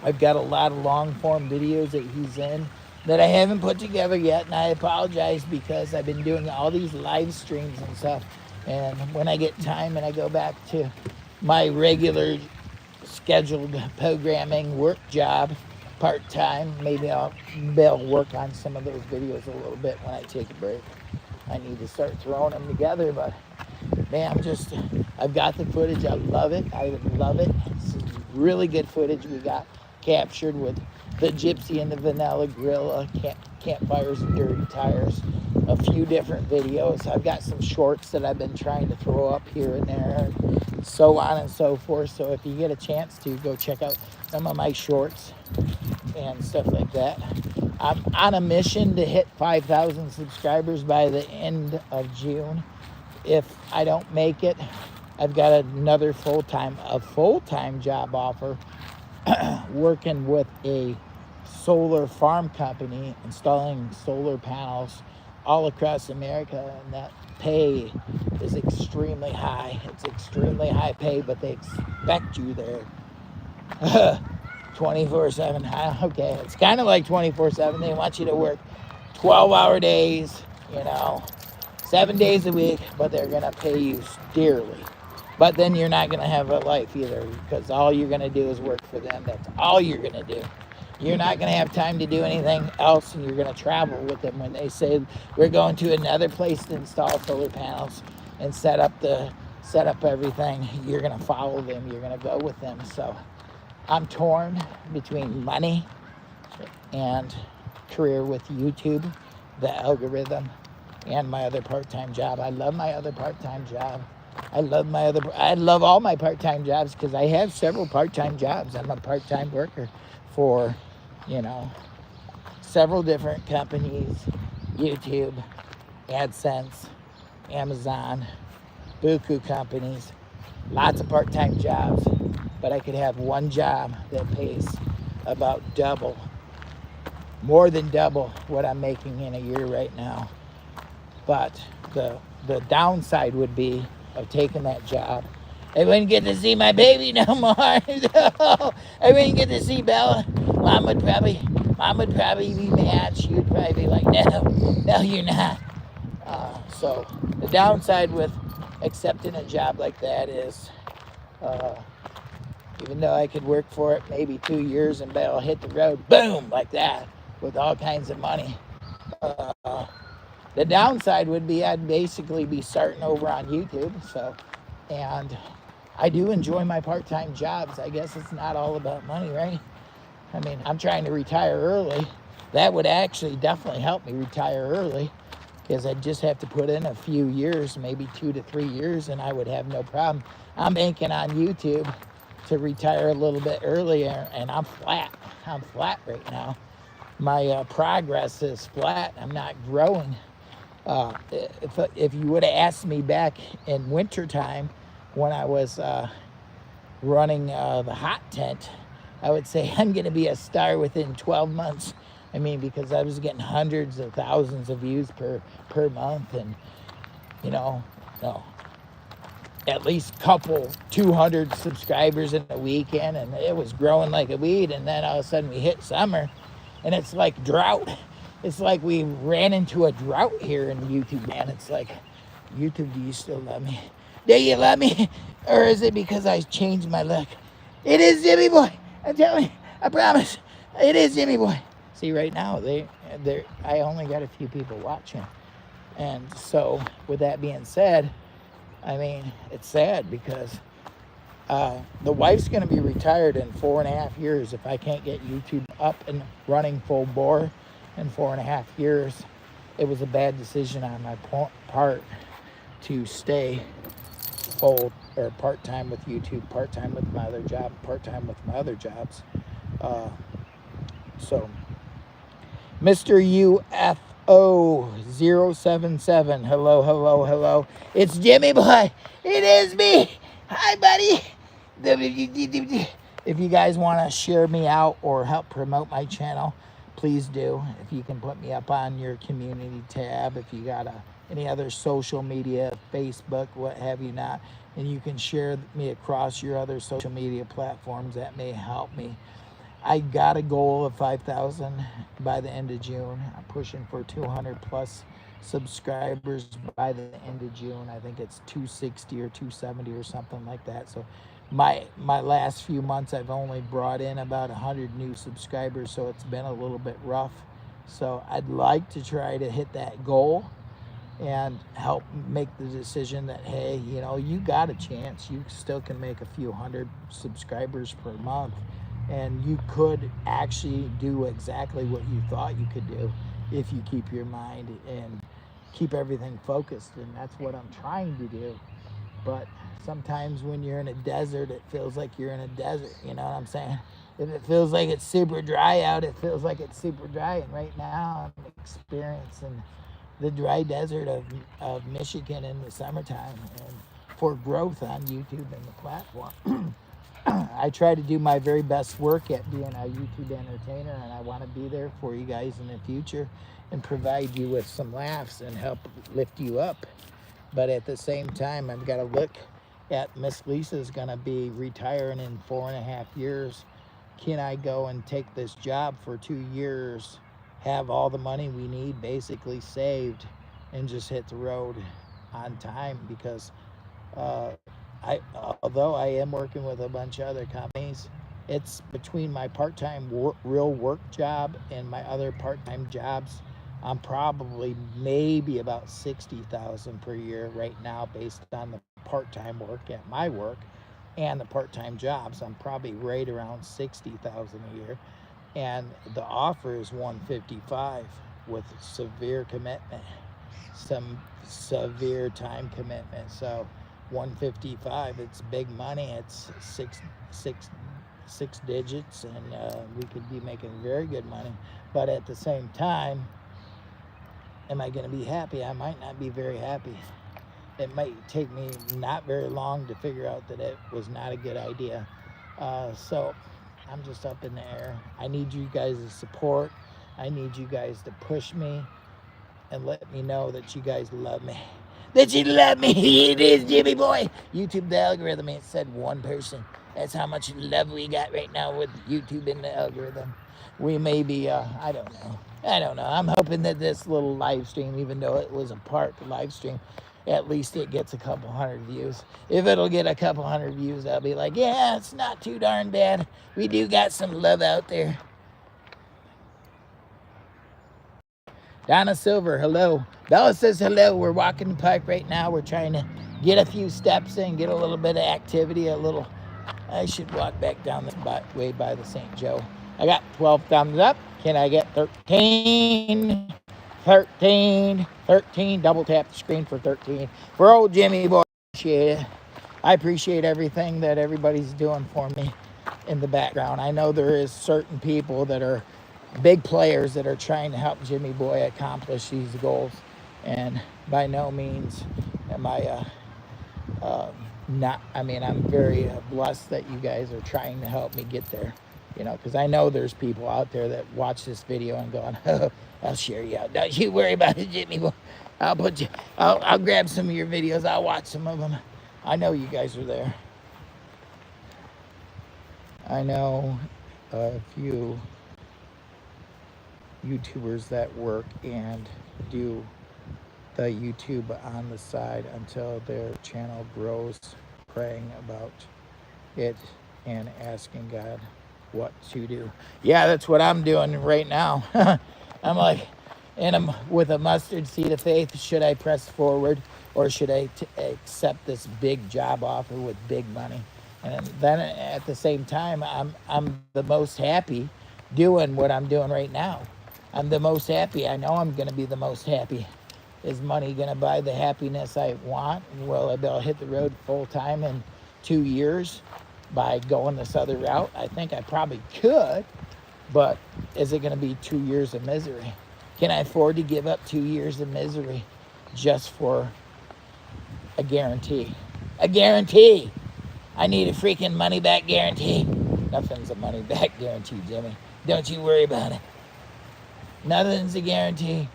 I've got a lot of long form videos that he's in that I haven't put together yet, and I apologize because I've been doing all these live streams and stuff. And when I get time and I go back to my regular scheduled programming work job part-time, maybe I'll work on some of those videos a little bit when I take a break. I need to start throwing them together, but man, I've got the footage. I love it. It's really good footage we got captured with the Gypsy and the Vanilla Gorilla, Campfires and Dirty Tires, a few different videos. I've got some shorts that I've been trying to throw up here and there, and so on and so forth. So if you get a chance to go check out some of my shorts and stuff like that. I'm on a mission to hit 5,000 subscribers by the end of June. If I don't make it, I've got another full-time job offer working with a solar farm company installing solar panels all across America, and that pay is extremely high. It's extremely high pay, but they expect you there 24/7. Okay, it's kind of like 24/7. They want you to work 12-hour days, 7 days a week, but they're going to pay you dearly. But then you're not going to have a life either, because all you're going to do is work for them. That's all you're going to do. You're not going to have time to do anything else, and you're going to travel with them. When they say we're going to another place to install solar panels and set up everything, you're going to follow them. You're going to go with them. So I'm torn between money and career with YouTube, the algorithm, and my other part-time job. I love my other part-time job. I love all my part-time jobs because I have several part-time jobs. I'm a part-time worker for, several different companies, YouTube, AdSense, Amazon, buku companies, lots of part-time jobs, but I could have one job that pays about more than double what I'm making in a year right now. But the downside would be of taking that job, I wouldn't get to see my baby no more. I wouldn't get to see Bella. Mom would probably be mad. She would probably be like, no, you're not. So the downside with accepting a job like that is, even though I could work for it maybe 2 years and Bella hit the road, boom, like that, with all kinds of money. The downside would be I'd basically be starting over on YouTube. And I do enjoy my part-time jobs. I guess it's not all about money, right? I mean, I'm trying to retire early. That would actually definitely help me retire early, because I'd just have to put in a few years, maybe 2 to 3 years, and I would have no problem. I'm banking on YouTube to retire a little bit earlier, and I'm flat. I'm flat right now. My progress is flat. I'm not growing. If you would have asked me back in wintertime when I was running the hot tent, I would say I'm going to be a star within 12 months. I mean, because I was getting hundreds of thousands of views per month, and at least couple 200 subscribers in a weekend, and it was growing like a weed. And then all of a sudden we hit summer, And it's like drought. It's like we ran into a drought here in YouTube, man. It's like, YouTube, do you still love me? Do you love me? Or is it because I changed my look? It is Jimmy Boy. I'm telling you, I promise. It is Jimmy Boy. See, right now, I only got a few people watching. And so, with that being said, I mean, it's sad because the wife's going to be retired in 4.5 years if I can't get YouTube up and running full bore in 4.5 years. It was a bad decision on my part to stay full or part-time with YouTube, part-time with my other job, part-time with my other jobs. So, Mr. UFO077, hello, hello, hello. It's Jimmy Boy. It is me. Hi, buddy. If you guys want to share me out or help promote my channel, please do. If you can put me up on your community tab, if you got any other social media, Facebook, what have you not, and you can share me across your other social media platforms, that may help me. I got a goal of 5,000 by the end of June. I'm pushing for 200 plus subscribers by the end of June. I think it's 260 or 270 or something like that. So my last few months, I've only brought in about 100 new subscribers, so it's been a little bit rough. So I'd like to try to hit that goal and help make the decision that, hey, you know, you got a chance. You still can make a few hundred subscribers per month. And you could actually do exactly what you thought you could do if you keep your mind and keep everything focused. And that's what I'm trying to do. But sometimes when you're in a desert, it feels like you're in a desert. You know what I'm saying? If it feels like it's super dry out, it feels like it's super dry. And right now I'm experiencing the dry desert of Michigan in the summertime. And for growth on YouTube and the platform. I try to do my very best work at being a YouTube entertainer, and I want to be there for you guys in the future and provide you with some laughs and help lift you up. But at the same time, I've got to look at Miss Lisa's going to be retiring in 4.5 years. Can I go and take this job for 2 years, have all the money we need basically saved, and just hit the road on time? Because although I am working with a bunch of other companies, it's between my part-time real work job and my other part-time jobs, I'm probably maybe about 60,000 per year right now based on the part-time work at my work and the part-time jobs. I'm probably right around 60,000 a year, and the offer is 155 with severe commitment, some severe time commitment. So 155, it's big money. It's six digits, and we could be making very good money. But at the same time, am I going to be happy? I might not be very happy. It might take me not very long to figure out that it was not a good idea. So I'm just up in the air. I need you guys' support. I need you guys to push me and let me know that you guys love me. That you love me. It is Jimmy Boy. YouTube, the algorithm, it said one person. That's how much love we got right now with YouTube and the algorithm. We may be, I don't know. I'm hoping that this little live stream, even though it was a part live stream, at least it gets a couple hundred views. If it'll get a couple hundred views, I'll be like, yeah, it's not too darn bad. We do got some love out there. Donna Silver, hello. Bella says hello. We're walking the park right now. We're trying to get a few steps in, get a little bit of activity, I should walk back down this way by the St. Joe. I got 12 thumbs up. Can I get 13? 13. Double tap the screen for 13. For old Jimmy Boy, I appreciate everything that everybody's doing for me in the background. I know there is certain people that are big players that are trying to help Jimmy Boy accomplish these goals, and by no means am I I'm very blessed that you guys are trying to help me get there, you know, because I know there's people out there that watch this video and going, oh, I'll share you out, don't you worry about it, Jimmy Boy. I'll grab some of your videos, I'll watch some of them. I know you guys are there. I know a few YouTubers that work and do the YouTube on the side until their channel grows, praying about it and asking God what to do. Yeah, that's what I'm doing right now. I'm like, and I'm with a mustard seed of faith. Should I press forward, or should I accept this big job offer with big money? And then at the same time, I'm the most happy doing what I'm doing right now. I'm the most happy. I know I'm going to be the most happy. Is money going to buy the happiness I want? Will I be able to hit the road full time in 2 years by going this other route? I think I probably could, but is it going to be 2 years of misery? Can I afford to give up 2 years of misery just for a guarantee? A guarantee. I need a freaking money back guarantee. Nothing's a money back guarantee, Jimmy. Don't you worry about it. Nothing's a guarantee.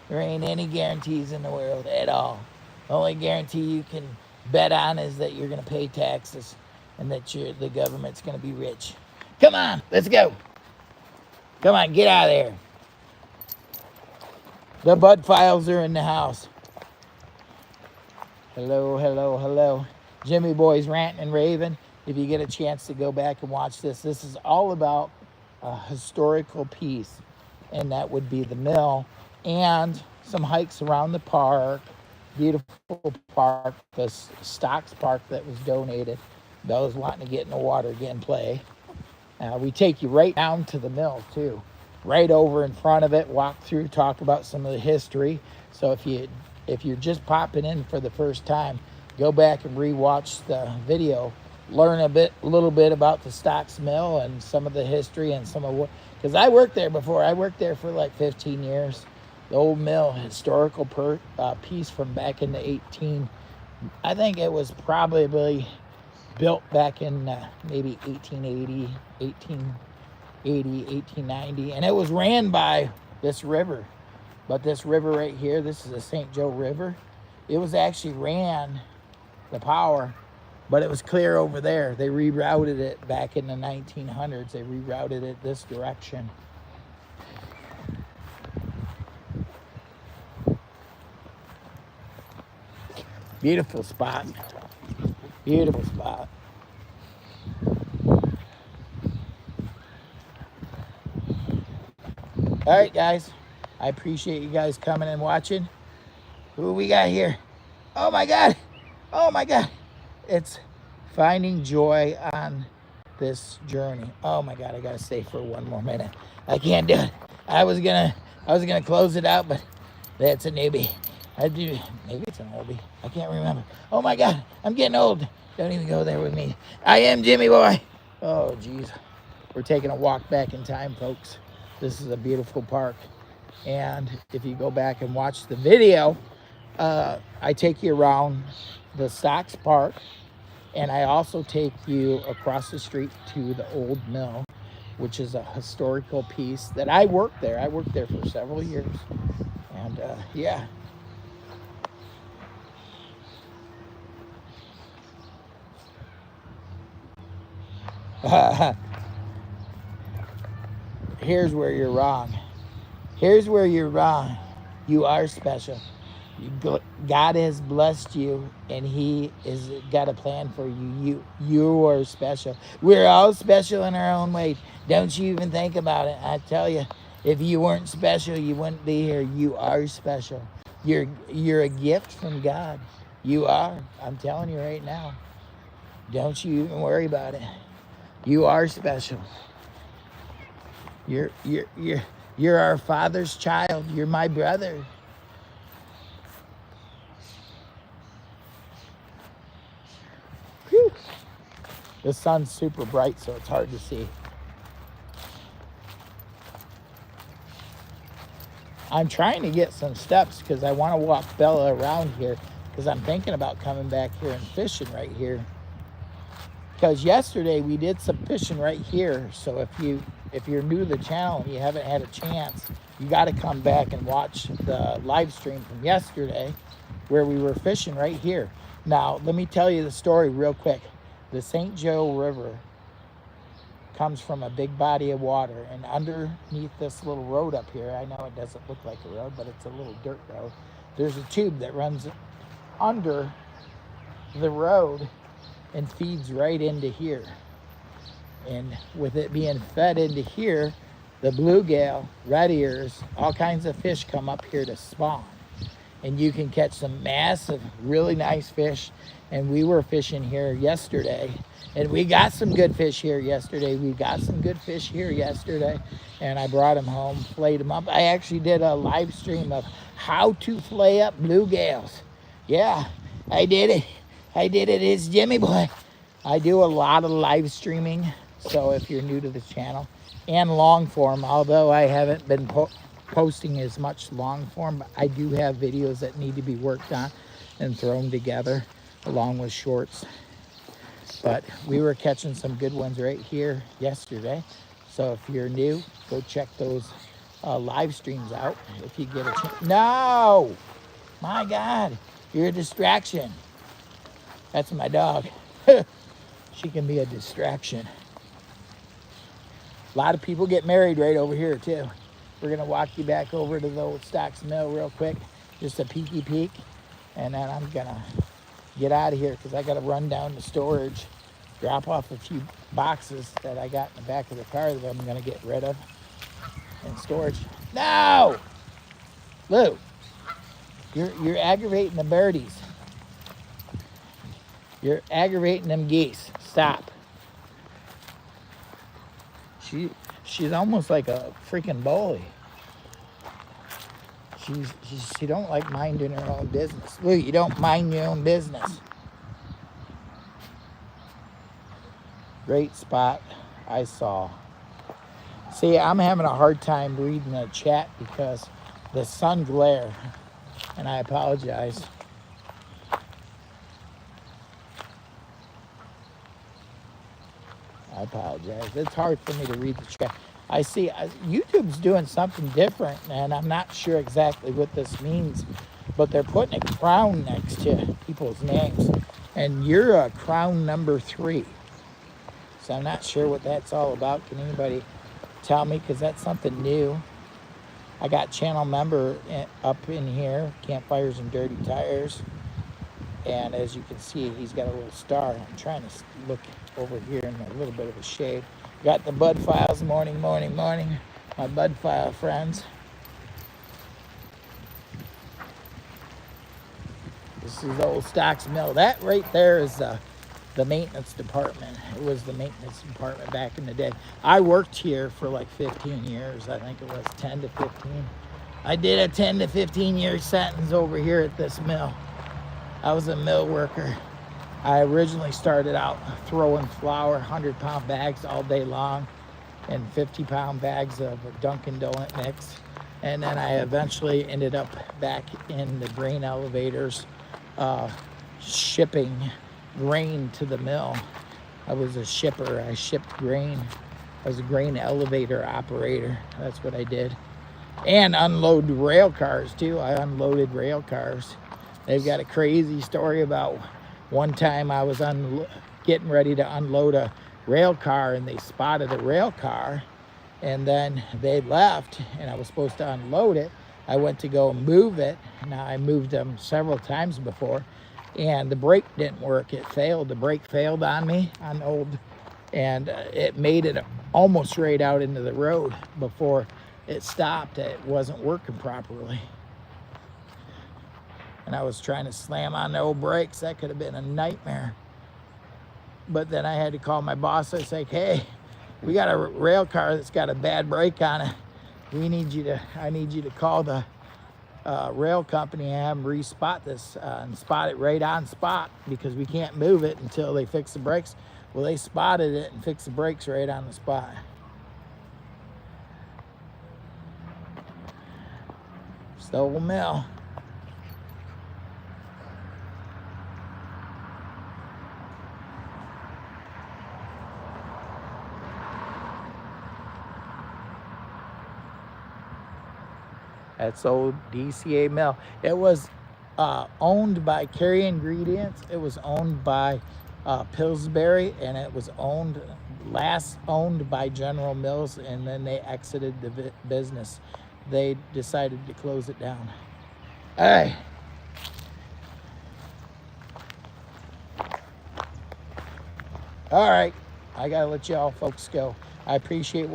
There ain't any guarantees in the world at all. The only guarantee you can bet on is that you're going to pay taxes and that the government's going to be rich. Come on, let's go. Come on, get out of there. The Bud Files are in the house. Hello, hello, hello. Jimmy Boy's ranting and raving. If you get a chance to go back and watch this, this is all about a historical piece, and that would be the mill and some hikes around the park. Beautiful park, the Stocks Park that was donated. Those wanting to get in the water, get in play. We take you right down to the mill too, right over in front of it. Walk through, talk about some of the history. So if you're just popping in for the first time, go back and rewatch the video. Learn a little bit about the Stocks Mill and some of the history and some of what. Because I worked there before. I worked there for like 15 years. The old mill, historical piece from back in the I think it was probably built back in maybe 1890, and it was ran by this river. But this river right here, this is the St. Joe River. It was actually ran, the power, but it was clear over there. They rerouted it back in the 1900s. They rerouted it this direction. Beautiful spot. Beautiful spot. All right, guys. I appreciate you guys coming and watching. Who we got here? Oh, my God. Oh, my God. It's finding joy on this journey. Oh, my God. I got to stay for one more minute. I can't do it. I was gonna close it out, but that's a newbie. Maybe it's an oldie. I can't remember. Oh, my God. I'm getting old. Don't even go there with me. I am Jimmy Boy. Oh, geez. We're taking a walk back in time, folks. This is a beautiful park. And if you go back and watch the video, I take you around the Stocks Park, and I also take you across the street to the old mill, which is a historical piece that I worked there. I worked there for several years. And yeah. Here's where you're wrong. Here's where you're wrong. You are special. God has blessed you, and He has got a plan for you. You are special. We're all special in our own way. Don't you even think about it. I tell you, if you weren't special, you wouldn't be here. You are special. You're a gift from God. You are. I'm telling you right now. Don't you even worry about it. You are special. You're our Father's child. You're my brother. Whew. The sun's super bright, so it's hard to see. I'm trying to get some steps because I want to walk Bella around here, because I'm thinking about coming back here and fishing right here. Because yesterday we did some fishing right here. So if you're new to the channel and you haven't had a chance, you got to come back and watch the live stream from yesterday where we were fishing right here. Now, let me tell you the story real quick. The St. Joe River comes from a big body of water. And underneath this little road up here, I know it doesn't look like a road, but it's a little dirt road. There's a tube that runs under the road and feeds right into here. And with it being fed into here, the bluegill, red ears, all kinds of fish come up here to spawn. And you can catch some massive, really nice fish. And we were fishing here yesterday, and we got some good fish here yesterday. And I brought them home, flayed them up. I actually did a live stream of how to flay up bluegills. Yeah, I did it. It's Jimmy Boy. I do a lot of live streaming, so if you're new to the channel, and long form, although I haven't been posting as much long form, but I do have videos that need to be worked on and thrown together along with shorts. But we were catching some good ones right here yesterday. So if you're new, go check those live streams out if you get a chance. No! My God, you're a distraction. That's my dog. She can be a distraction. A lot of people get married right over here too. We're gonna walk you back over to the old Stocks Mill real quick, just a peeky peek, and then I'm gonna get out of here because I gotta run down to storage, drop off a few boxes that I got in the back of the car that I'm gonna get rid of in storage. No! Lou, you're aggravating the birdies. You're aggravating them geese. Stop. She's almost like a freaking bully. She don't like minding her own business. Lou, you don't mind your own business. Great spot I saw. See, I'm having a hard time reading the chat because the sun glare, and I apologize. It's hard for me to read the chat. I see YouTube's doing something different, and I'm not sure exactly what this means, but they're putting a crown next to people's names, and you're a crown number 3. So I'm not sure what that's all about. Can anybody tell me? Because that's something new. I got channel member up in here, Campfires and Dirty Tires. And as you can see, he's got a little star. I'm trying to look over here in a little bit of a shade. Got the Bud Files, morning. My Bud File friends. This is old Stocks Mill. That right there is the maintenance department. It was the maintenance department back in the day. I worked here for like 15 years. I think it was 10 to 15. I did a 10 to 15 year sentence over here at this mill. I was a mill worker. I originally started out throwing flour, 100-pound bags all day long, and 50-pound bags of Dunkin' Donut mix. And then I eventually ended up back in the grain elevators, shipping grain to the mill. I was a shipper. I shipped grain. I was a grain elevator operator. That's what I did. And unload rail cars too. I unloaded rail cars. They've got a crazy story about one time I was getting ready to unload a rail car, and they spotted a rail car, and then they left, and I was supposed to unload it. I went to go move it. Now, I moved them several times before, and the brake didn't work. It failed. The brake failed on me on old, and it made it almost right out into the road before it stopped. It wasn't working properly. And I was trying to slam on the old brakes. That could have been a nightmare. But then I had to call my boss. I said, hey, we got a rail car that's got a bad brake on it. I need you to call the rail company and have them re-spot this and spot it right on spot, because we can't move it until they fix the brakes. Well, they spotted it and fixed the brakes right on the spot. Stole mill. That's old DCA mill. It was owned by Carry Ingredients. It was owned by Pillsbury, and it was last owned by General Mills, and then they exited the business. They decided to close it down. All right. All right, I gotta let y'all folks go. I appreciate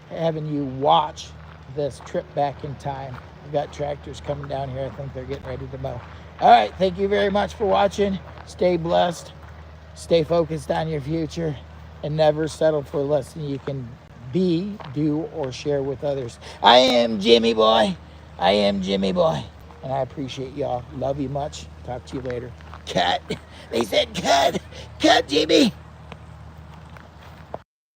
having you watch this trip back in time. We've got tractors coming down here. I think they're getting ready to mow. All right, thank you very much for watching. Stay blessed, stay focused on your future, and never settle for less than you can be, do, or share with others. I am Jimmy Boy. I am Jimmy Boy, and I appreciate y'all. Love you much. Talk to you later. Cut. They said cut. Cut, Jimmy.